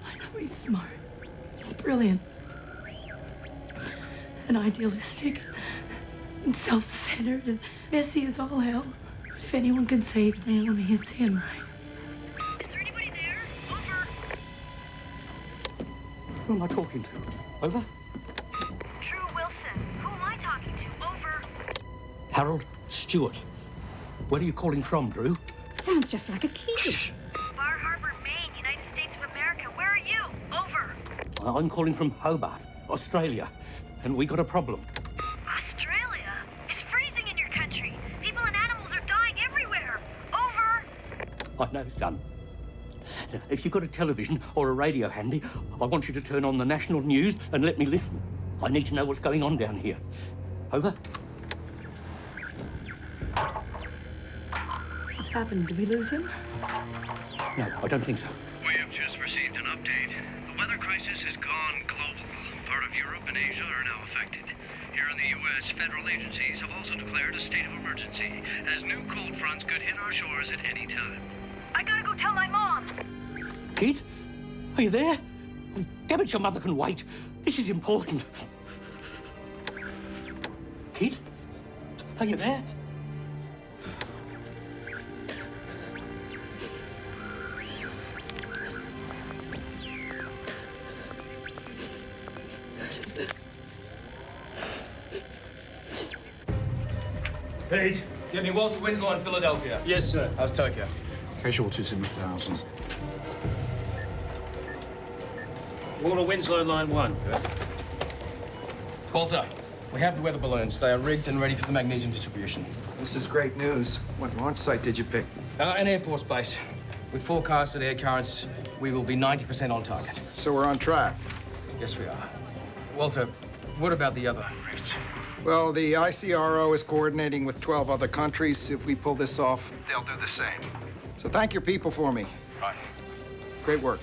Speaker 10: I know he's smart. He's brilliant. And idealistic. And self-centered and messy as all hell. But if anyone can save Naomi, it's him, right?
Speaker 8: Is there anybody there? Over.
Speaker 15: Who am I talking to? Over?
Speaker 8: Drew Wilson. Who am I talking to? Over.
Speaker 15: Harold Stewart. Where are you calling from, Drew?
Speaker 8: Sounds just like a key. Bar Harbor, Maine, United States of America. Where are you? Over.
Speaker 15: I'm calling from Hobart, Australia, and we got a problem.
Speaker 8: Australia? It's freezing in your country. People and animals are dying everywhere. Over.
Speaker 15: I know, son. If you've got a television or a radio handy, I want you to turn on the national news and let me listen. I need to know what's going on down here. Over?
Speaker 10: What's happened? Did we lose him?
Speaker 15: No, I don't think so.
Speaker 9: We have just received an update. The weather crisis has gone global. Part of Europe and Asia are now affected. Here in the U.S., federal agencies have also declared a state of emergency, as new cold fronts could hit our shores at any time.
Speaker 8: I gotta go tell my mom.
Speaker 15: Kid? Are you there? Damn it, your mother can wait. This is important. Kid? Are you there?
Speaker 12: Pete, get me Walter Winslow in Philadelphia.
Speaker 4: Yes, sir.
Speaker 12: How's Tokyo?
Speaker 5: Casualties in the thousands.
Speaker 4: Walter Winslow, line 1.
Speaker 12: Good. Walter, we have the weather balloons. They are rigged and ready for the magnesium distribution.
Speaker 23: This is great news. What launch site did you pick?
Speaker 12: An Air Force base. With forecasted air currents, we will be 90% on target.
Speaker 23: So we're on track.
Speaker 12: Yes, we are. Walter, what about the other rifts?
Speaker 23: Well, the ICRO is coordinating with 12 other countries. If we pull this off, they'll do the same. So thank your people for me.
Speaker 12: Right.
Speaker 23: Great work.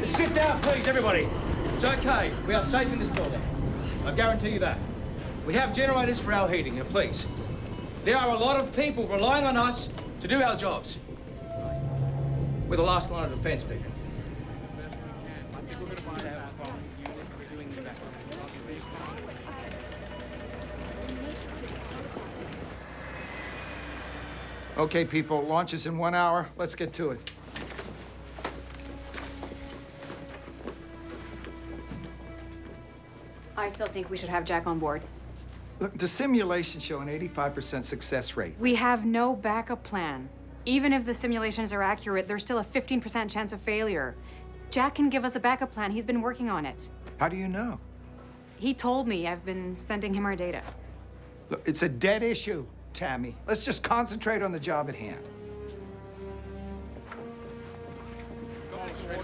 Speaker 12: Sit down, please, everybody. It's okay. We are safe in this building. I guarantee you that.
Speaker 1: We have generators for our heating. Now, please. There are a lot of people relying on us to do our jobs. We're the last line of defense, people.
Speaker 23: Okay, people, launch is in 1 hour. Let's get to it.
Speaker 13: I still think we should have Jack on board.
Speaker 23: Look, the simulations show an 85% success rate.
Speaker 13: We have no backup plan. Even if the simulations are accurate, there's still a 15% chance of failure. Jack can give us a backup plan. He's been working on it.
Speaker 23: How do you know?
Speaker 13: He told me. I've been sending him our data.
Speaker 23: Look, it's a dead issue, Tammy. Let's just concentrate on the job at hand.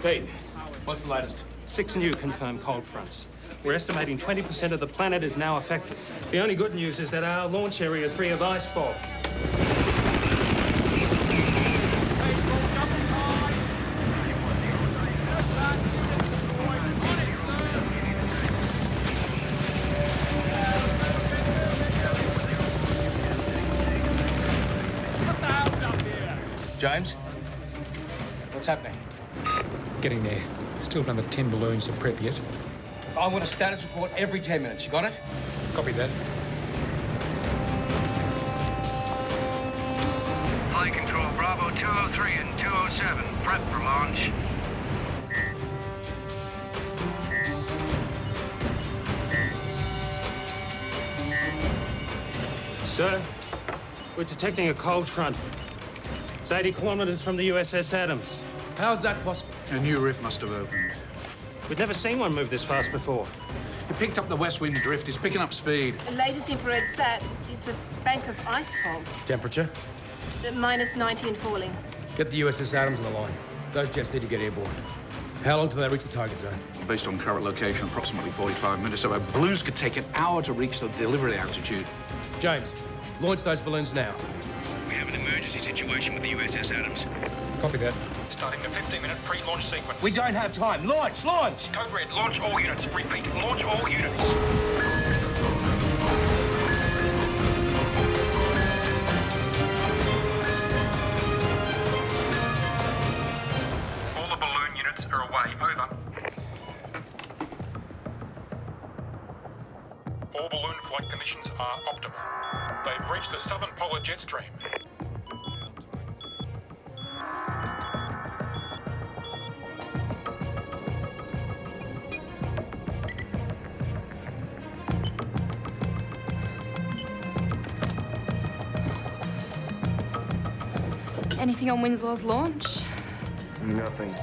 Speaker 4: Pete, what's the latest? 6 new confirmed cold fronts. We're estimating 20% of the planet is now affected. The only good news is that our launch area is free of ice fog.
Speaker 1: James? What's happening?
Speaker 2: Getting there. Still another 10 balloons to Pripyat.
Speaker 1: I want a status report every 10 minutes. You got it?
Speaker 2: Copy that.
Speaker 9: Flight control, Bravo 203 and 207. Prep for launch.
Speaker 4: Sir, we're detecting a cold front. It's 80 kilometers from the USS Adams.
Speaker 1: How's that possible?
Speaker 5: A new rift must have opened.
Speaker 4: We've never seen one move this fast before.
Speaker 5: He picked up the west wind drift. He's picking up speed.
Speaker 19: The latest infrared sat, it's a bank of ice fog.
Speaker 1: Temperature?
Speaker 19: Minus 90 and falling.
Speaker 1: Get the USS Adams on the line. Those jets need to get airborne. How long till they reach the target zone?
Speaker 5: Based on current location, approximately 45 minutes. So balloons could take an hour to reach the delivery altitude.
Speaker 1: James, launch those balloons now.
Speaker 9: We have an emergency situation with the USS Adams.
Speaker 2: Copy that.
Speaker 20: Starting the 15-minute pre-launch sequence.
Speaker 1: We don't have time. Launch! Launch!
Speaker 20: Code red, launch all units. Repeat, launch all units. All the balloon units are away. Over.
Speaker 6: All balloon flight conditions are optimal. They've reached the southern polar jet stream.
Speaker 3: Anything on Winslow's launch?
Speaker 12: Nothing.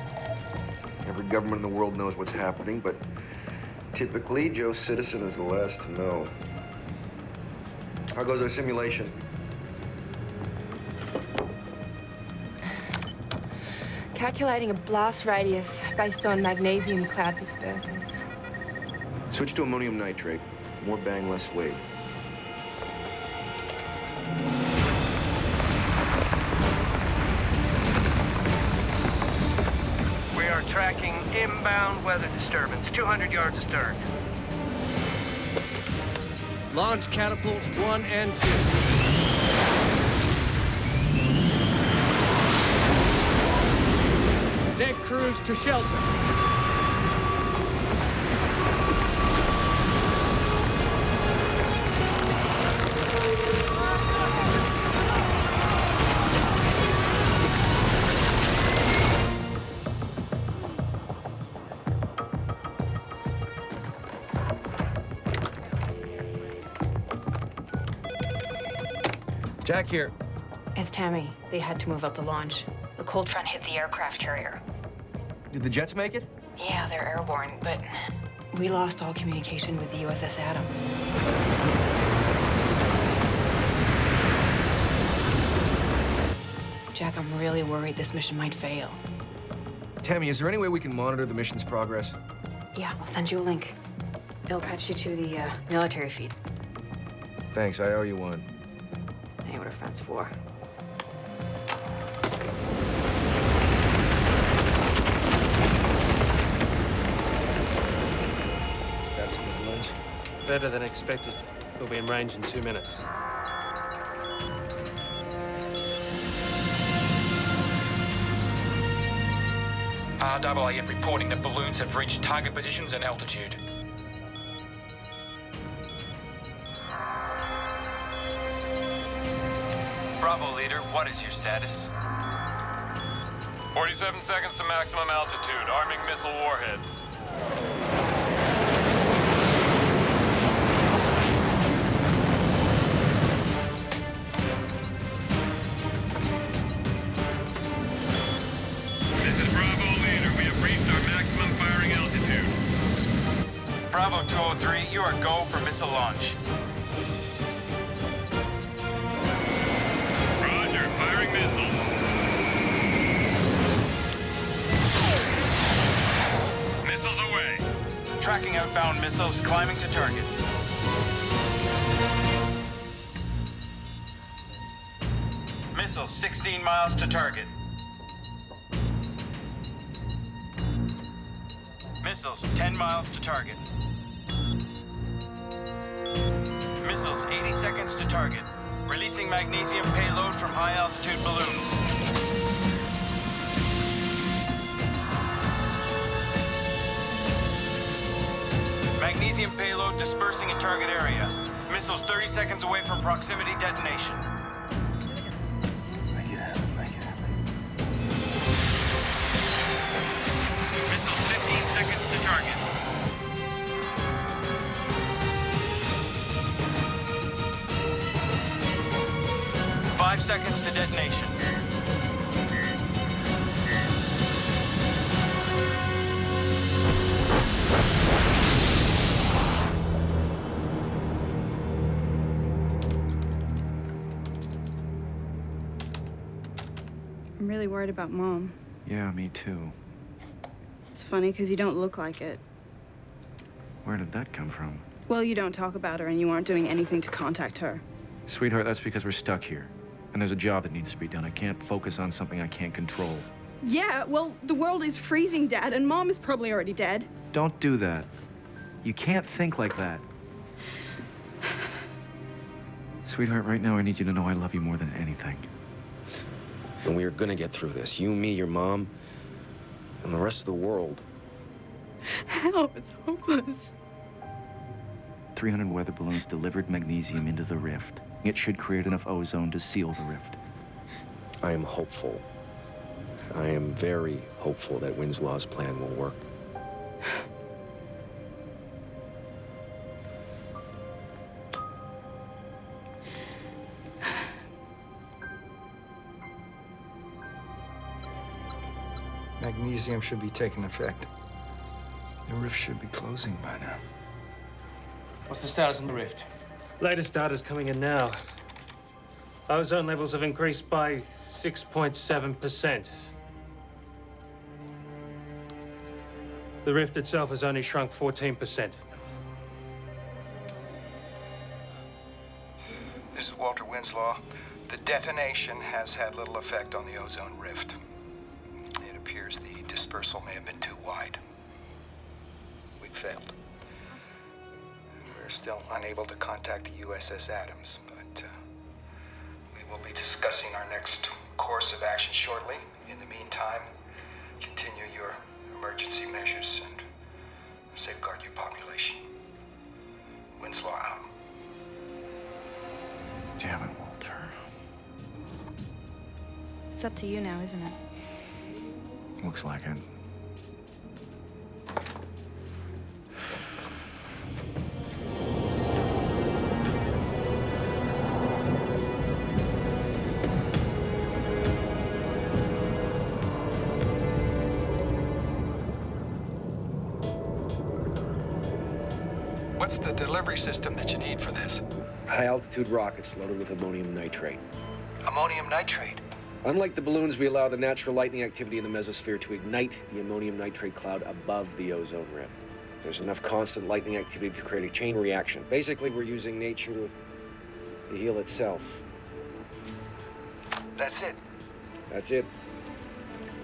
Speaker 12: Every government in the world knows what's happening, but typically, Joe Citizen is the last to know. How goes our simulation?
Speaker 3: Calculating a blast radius based on magnesium cloud dispersals.
Speaker 12: Switch to ammonium nitrate. More bang, less weight.
Speaker 9: We are tracking inbound weather disturbance, 200 yards astern.
Speaker 1: Launch catapults 1 and 2. Deck crews to shelter.
Speaker 12: Jack here.
Speaker 13: It's Tammy. They had to move up the launch. The cold front hit the aircraft carrier.
Speaker 12: Did the jets make it?
Speaker 13: Yeah, they're airborne, but we lost all communication with the USS Adams. Jack, I'm really worried this mission might fail.
Speaker 12: Tammy, is there any way we can monitor the mission's progress?
Speaker 13: Yeah, I'll send you a link. It'll patch you to the military feed.
Speaker 12: Thanks, I owe you one.
Speaker 13: Hey, what are friends for?
Speaker 12: Status of the balloons?
Speaker 4: Better than expected. We'll be in range in 2 minutes.
Speaker 6: RAAF reporting that balloons have reached target positions and altitude.
Speaker 14: Bravo, leader. What is your status?
Speaker 17: 47 seconds to maximum altitude. Arming missile warheads.
Speaker 9: This is Bravo, leader. We have reached our maximum firing altitude.
Speaker 14: Bravo 203, you are go for missile launch.
Speaker 9: Roger, firing missile. Missiles away.
Speaker 14: Tracking outbound missiles, climbing to target. Missiles 16 miles to target. Missiles 10 miles to target. Missiles 80 seconds to target. Releasing magnesium payload from high altitude balloons. Magnesium payload dispersing in target area. Missiles 30 seconds away from proximity detonation.
Speaker 2: Make it happen, make it happen.
Speaker 9: Missiles 15 seconds to target.
Speaker 14: Five seconds to detonation.
Speaker 18: I'm really worried about Mom.
Speaker 22: Yeah, me too.
Speaker 18: It's funny because you don't look like it.
Speaker 22: Where did that come from?
Speaker 18: Well, you don't talk about her and you aren't doing anything to contact her.
Speaker 22: Sweetheart, that's because we're stuck here. And there's a job that needs to be done. I can't focus on something I can't control.
Speaker 18: Yeah, well, the world is freezing, Dad, and Mom is probably already dead.
Speaker 22: Don't do that. You can't think like that. Sweetheart, right now I need you to know I love you more than anything.
Speaker 25: And we are gonna get through this. You, me, your mom, and the rest of the world.
Speaker 18: Help, it's hopeless.
Speaker 22: 300 weather balloons delivered magnesium into the rift. It should create enough ozone to seal the rift.
Speaker 25: I am hopeful. I am very hopeful that Winslow's plan will work.
Speaker 23: Magnesium should be taking effect. The rift should be closing by now.
Speaker 4: What's the status on the rift? Latest data's coming in now. Ozone levels have increased by 6.7%. The rift itself has only shrunk 14%.
Speaker 23: This is Walter Winslow. The detonation has had little effect on the ozone rift. It appears the dispersal may have been too wide. We failed. We're still unable to contact the USS Adams, but we will be discussing our next course of action shortly. In the meantime, continue your emergency measures and safeguard your population. Winslow out.
Speaker 22: Damn it, Walter.
Speaker 18: It's up to you now, isn't it?
Speaker 22: Looks like it.
Speaker 23: What's the delivery system that you need for this?
Speaker 25: High-altitude rockets loaded with ammonium nitrate.
Speaker 23: Ammonium nitrate?
Speaker 25: Unlike the balloons, we allow the natural lightning activity in the mesosphere to ignite the ammonium nitrate cloud above the ozone rift. There's enough constant lightning activity to create a chain reaction. Basically, we're using nature to heal itself.
Speaker 23: That's it?
Speaker 25: That's it.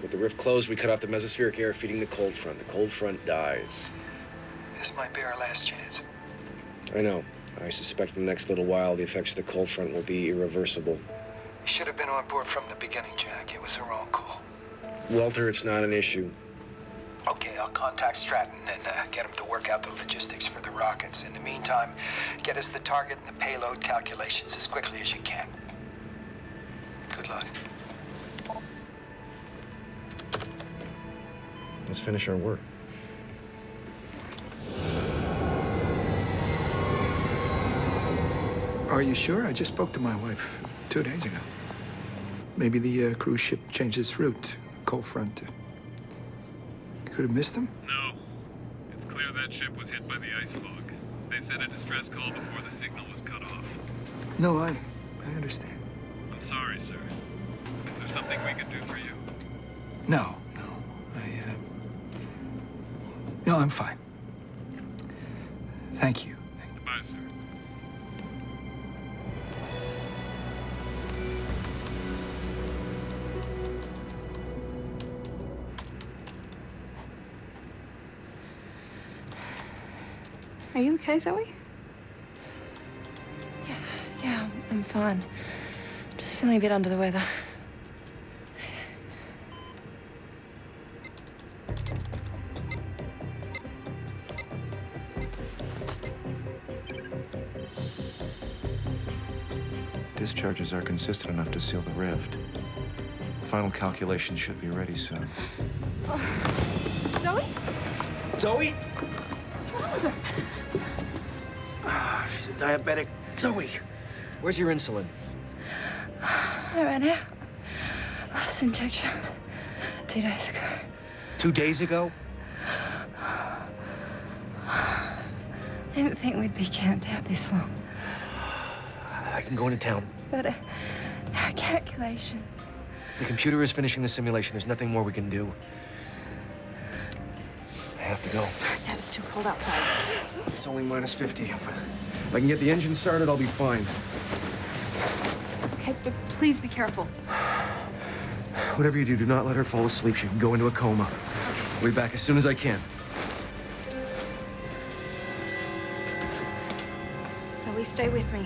Speaker 25: With the rift closed, we cut off the mesospheric air feeding the cold front. The cold front dies.
Speaker 23: This might be our last chance.
Speaker 25: I know. I suspect in the next little while the effects of the cold front will be irreversible.
Speaker 23: You should have been on board from the beginning, Jack. It was the wrong call.
Speaker 25: Walter, it's not an issue.
Speaker 23: Okay, I'll contact Stratton and get him to work out the logistics for the rockets. In the meantime, get us the target and the payload calculations as quickly as you can. Good luck.
Speaker 25: Let's finish our work.
Speaker 23: Are you sure? I just spoke to my wife 2 days ago. Maybe the cruise ship changed its route. Cold front. You could have missed them?
Speaker 7: No. It's clear that ship was hit by the ice fog. They sent a distress call before the signal was cut off.
Speaker 23: No, I understand.
Speaker 7: I'm sorry, sir. Is there something we can do for you?
Speaker 23: No. No, I'm fine. Thank you.
Speaker 7: Goodbye, sir.
Speaker 18: Are you okay, Zoe?
Speaker 3: Yeah, I'm fine. Just feeling a bit under the weather.
Speaker 22: Discharges are consistent enough to seal the rift. Final calculations should be ready soon.
Speaker 18: Zoe?
Speaker 2: Zoe?
Speaker 18: What's wrong with her?
Speaker 2: She's a diabetic. Zoe, where's your insulin?
Speaker 3: I ran out. Last injection was 2 days ago.
Speaker 2: 2 days ago?
Speaker 3: Didn't think we'd be camped out this long.
Speaker 2: I can go into town.
Speaker 3: But our calculation.
Speaker 2: The computer is finishing the simulation. There's nothing more we can do. I have to go.
Speaker 13: Dad, it's too cold outside.
Speaker 12: It's only minus 50. If I can get the engine started, I'll be fine.
Speaker 18: Okay, but please be careful.
Speaker 12: Whatever you do, do not let her fall asleep. She can go into a coma. I'll be back as soon as I can.
Speaker 10: Zoe, stay with me.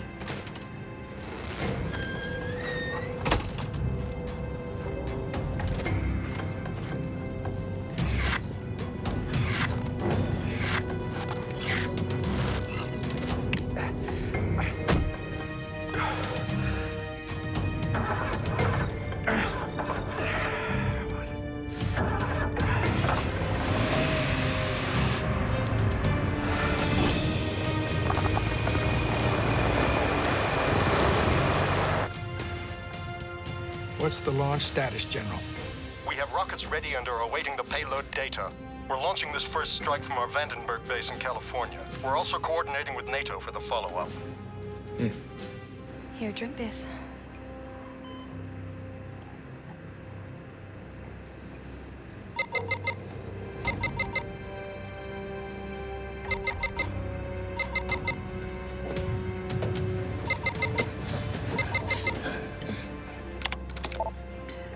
Speaker 23: What's the launch status, General?
Speaker 11: We have rockets ready and are awaiting the payload data. We're launching this first strike from our Vandenberg base in California. We're also coordinating with NATO for the follow-up.
Speaker 3: Here, drink this.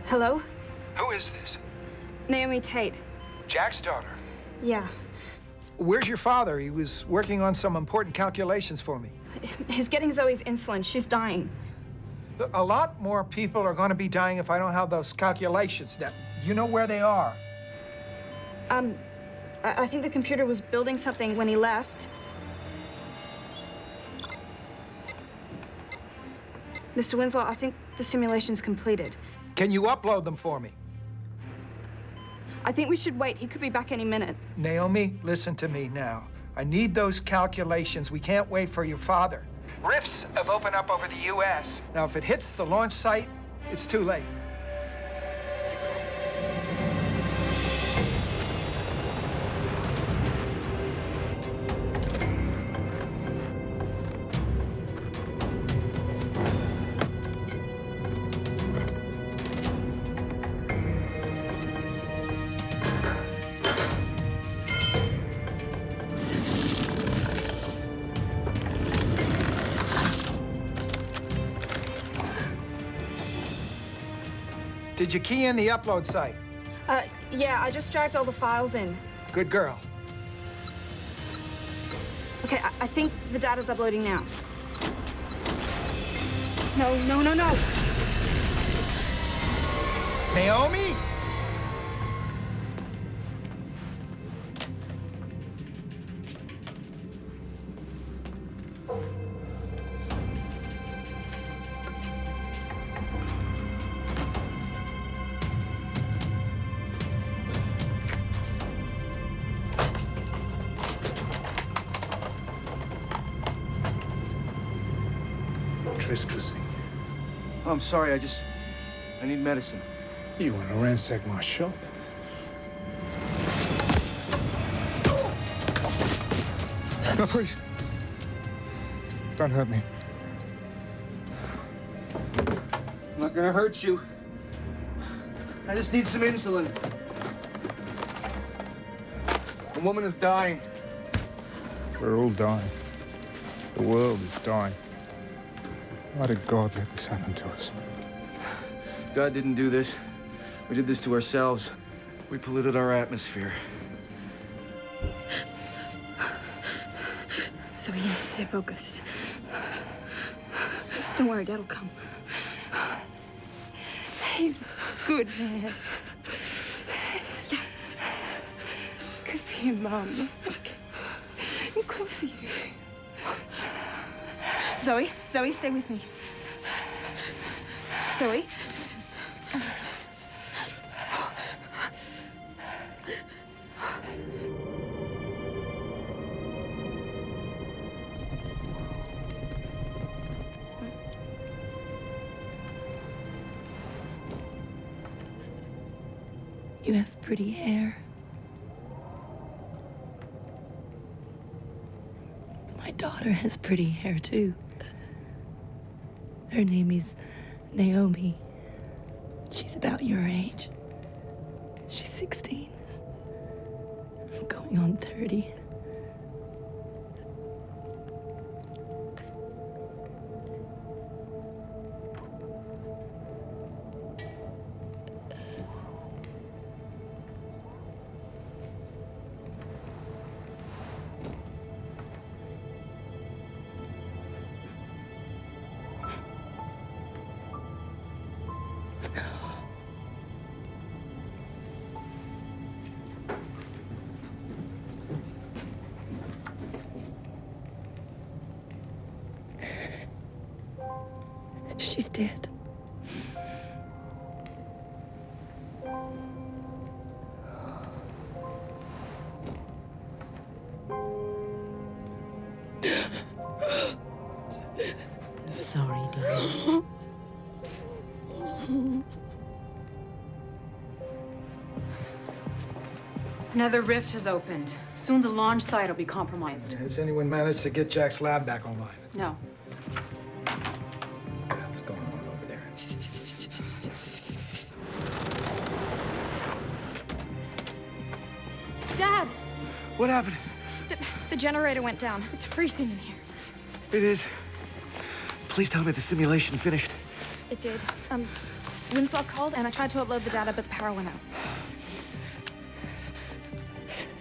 Speaker 18: Hello?
Speaker 23: Who is this?
Speaker 18: Naomi Tate.
Speaker 23: Jack's daughter.
Speaker 18: Yeah.
Speaker 23: Where's your father? He was working on some important calculations for me.
Speaker 18: He's getting Zoe's insulin. She's dying.
Speaker 23: A lot more people are going to be dying if I don't have those calculations. Now, do you know where they are?
Speaker 18: I think the computer was building something when he left. Mr. Winslow, I think the simulation's completed.
Speaker 23: Can you upload them for me?
Speaker 18: I think we should wait. He could be back any minute.
Speaker 23: Naomi, listen to me now. I need those calculations. We can't wait for your father. Rifts have opened up over the U.S. Now, if it hits the launch site, it's too late. Did you key in the upload site?
Speaker 18: Yeah, I just dragged all the files in.
Speaker 23: Good girl.
Speaker 18: Okay, I think the data's uploading now. No, no, no, no.
Speaker 23: Naomi?
Speaker 8: Trespassing.
Speaker 22: Oh, I'm sorry, I need medicine.
Speaker 8: You want to ransack my shop? No, please. Don't hurt me.
Speaker 22: I'm not gonna hurt you. I just need some insulin. The woman is dying.
Speaker 8: We're all dying. The world is dying. Why did God let this happen to us?
Speaker 22: God didn't do this. We did this to ourselves. We polluted our atmosphere.
Speaker 18: So we need to stay focused. Don't worry, Dad'll come. He's a good man. Yeah. Good for you, Mum. Good for you. Zoe, stay with me. Zoe.
Speaker 10: You have pretty hair. My daughter has pretty hair, too. Her name is Naomi. She's about your age. She's 16. I'm going on 30. She's dead. Sorry, dear.
Speaker 13: Another rift has opened. Soon the launch site will be compromised.
Speaker 23: Has anyone managed to get Jack's lab back online?
Speaker 13: No.
Speaker 23: What's going on over there?
Speaker 18: Dad!
Speaker 22: What happened?
Speaker 18: The generator went down. It's freezing in here.
Speaker 22: It is. Please tell me the simulation finished.
Speaker 18: It did. Winslow called and I tried to upload the data, but the power went out.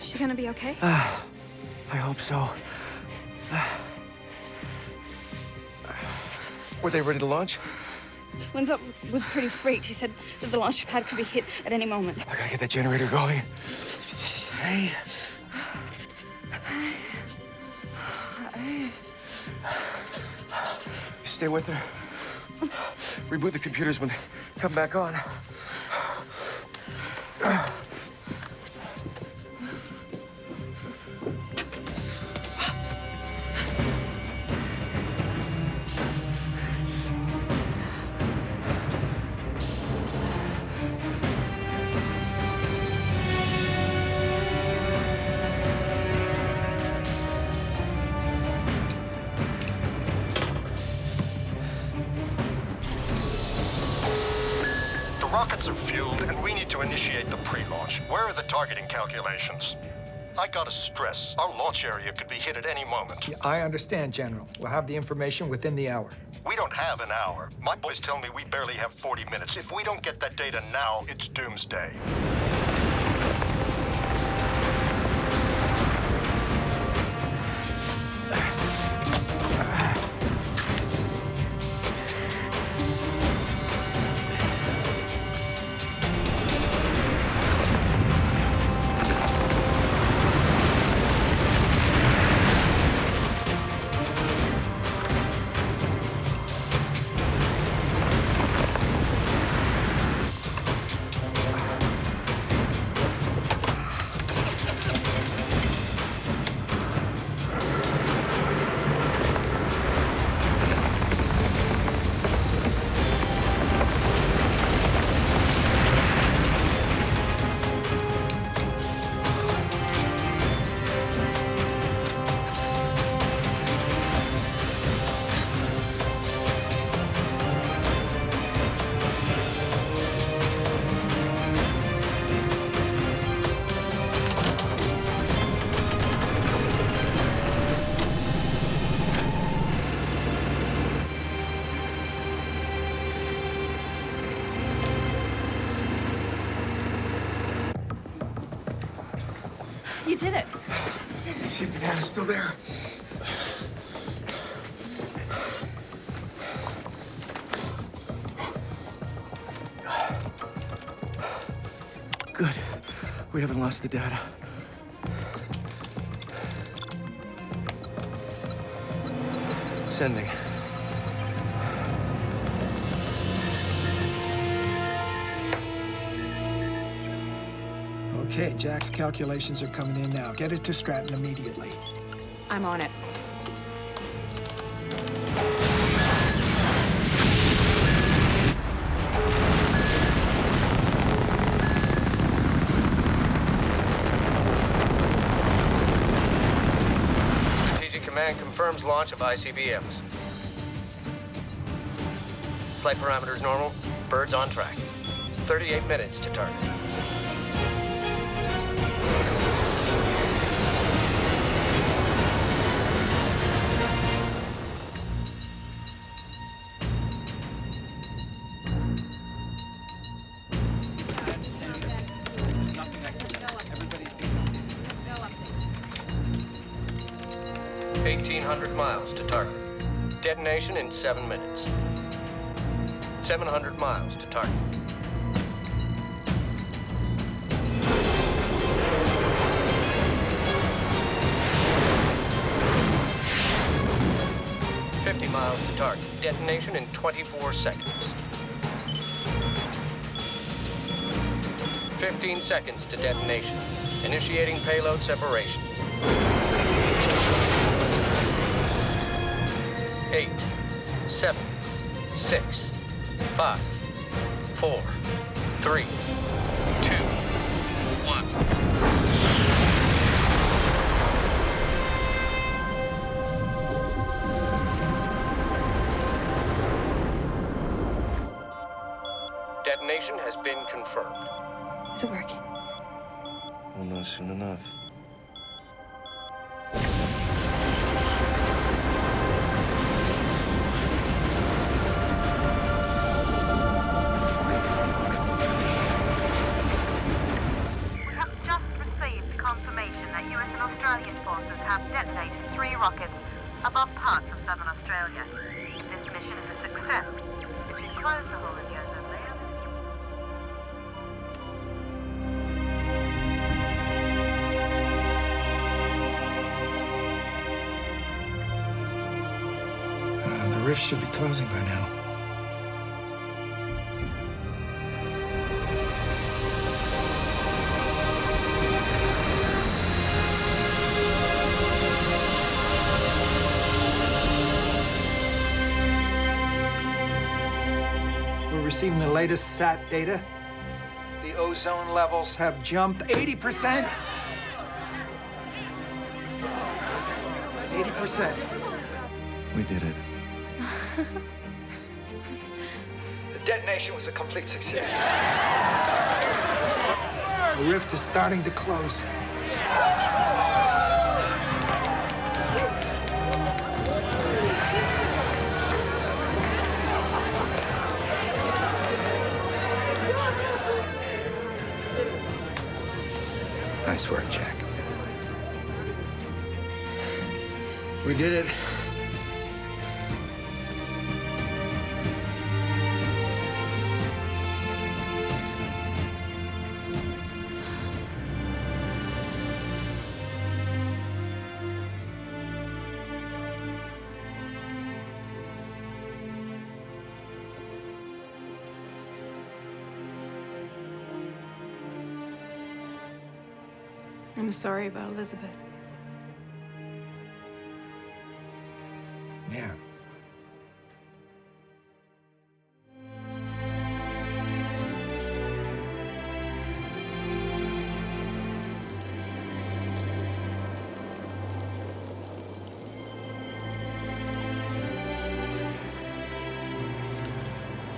Speaker 18: Is she gonna be okay?
Speaker 22: I hope so. Were they ready to launch?
Speaker 18: Winslow was pretty freaked. He said that the launch pad could be hit at any moment.
Speaker 22: I gotta get that generator going. Hey. Stay with her. Reboot the computers when they come back on.
Speaker 11: Rockets are fueled, and we need to initiate the pre-launch. Where are the targeting calculations? I gotta stress, our launch area could be hit at any moment.
Speaker 23: Yeah, I understand, General. We'll have the information within the hour.
Speaker 11: We don't have an hour. My boys tell me we barely have 40 minutes. If we don't get that data now, it's doomsday.
Speaker 18: You did it.
Speaker 2: See if the data's still there. Good. We haven't lost the data. Sending.
Speaker 23: Okay, Jack's calculations are coming in now. Get it to Stratton immediately.
Speaker 13: I'm on it.
Speaker 14: Strategic Command confirms launch of ICBMs. Flight parameters normal. Birds on track. 38 minutes to target. Miles to target. Detonation in 7 minutes. 700 miles to target. $50 miles to target. Detonation in 24 seconds. 15 seconds to detonation. Initiating payload separation. 8, 7, 6, 5, 4, 3, 2, 1. Detonation has been confirmed.
Speaker 18: Is it working?
Speaker 22: We'll know soon enough.
Speaker 15: Australian forces have detonated 3 rockets above parts of southern Australia. If this mission is a success, it should close the hole in the ozone layer.
Speaker 23: The rift should be closing by now. Receiving the latest SAT data. The ozone levels have jumped 80%. 80%.
Speaker 22: We did it.
Speaker 23: The detonation was a complete success. The rift is starting to close. Nice work, Jack. We did it.
Speaker 13: I'm sorry about Elizabeth.
Speaker 23: Yeah.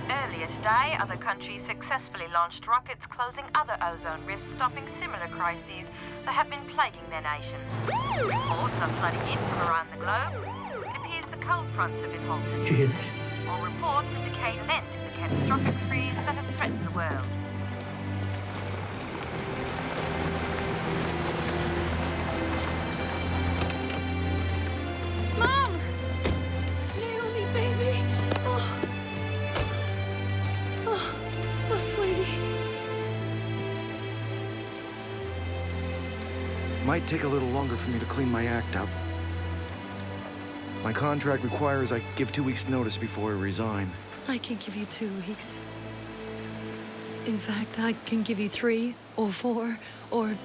Speaker 15: Earlier today, other countries successfully launched rockets closing other ozone rifts, stopping similar crises that have been plaguing their nations. Reports are flooding in from around the globe. It appears the cold fronts have been halted.
Speaker 23: Did you hear that?
Speaker 15: All reports indicate an end to the catastrophic freeze that has threatened the world.
Speaker 22: Might take a little longer for me to clean my act up. My contract requires I give 2 weeks' notice before I resign.
Speaker 10: I can give you 2 weeks. In fact, I can give you 3 or 4 or...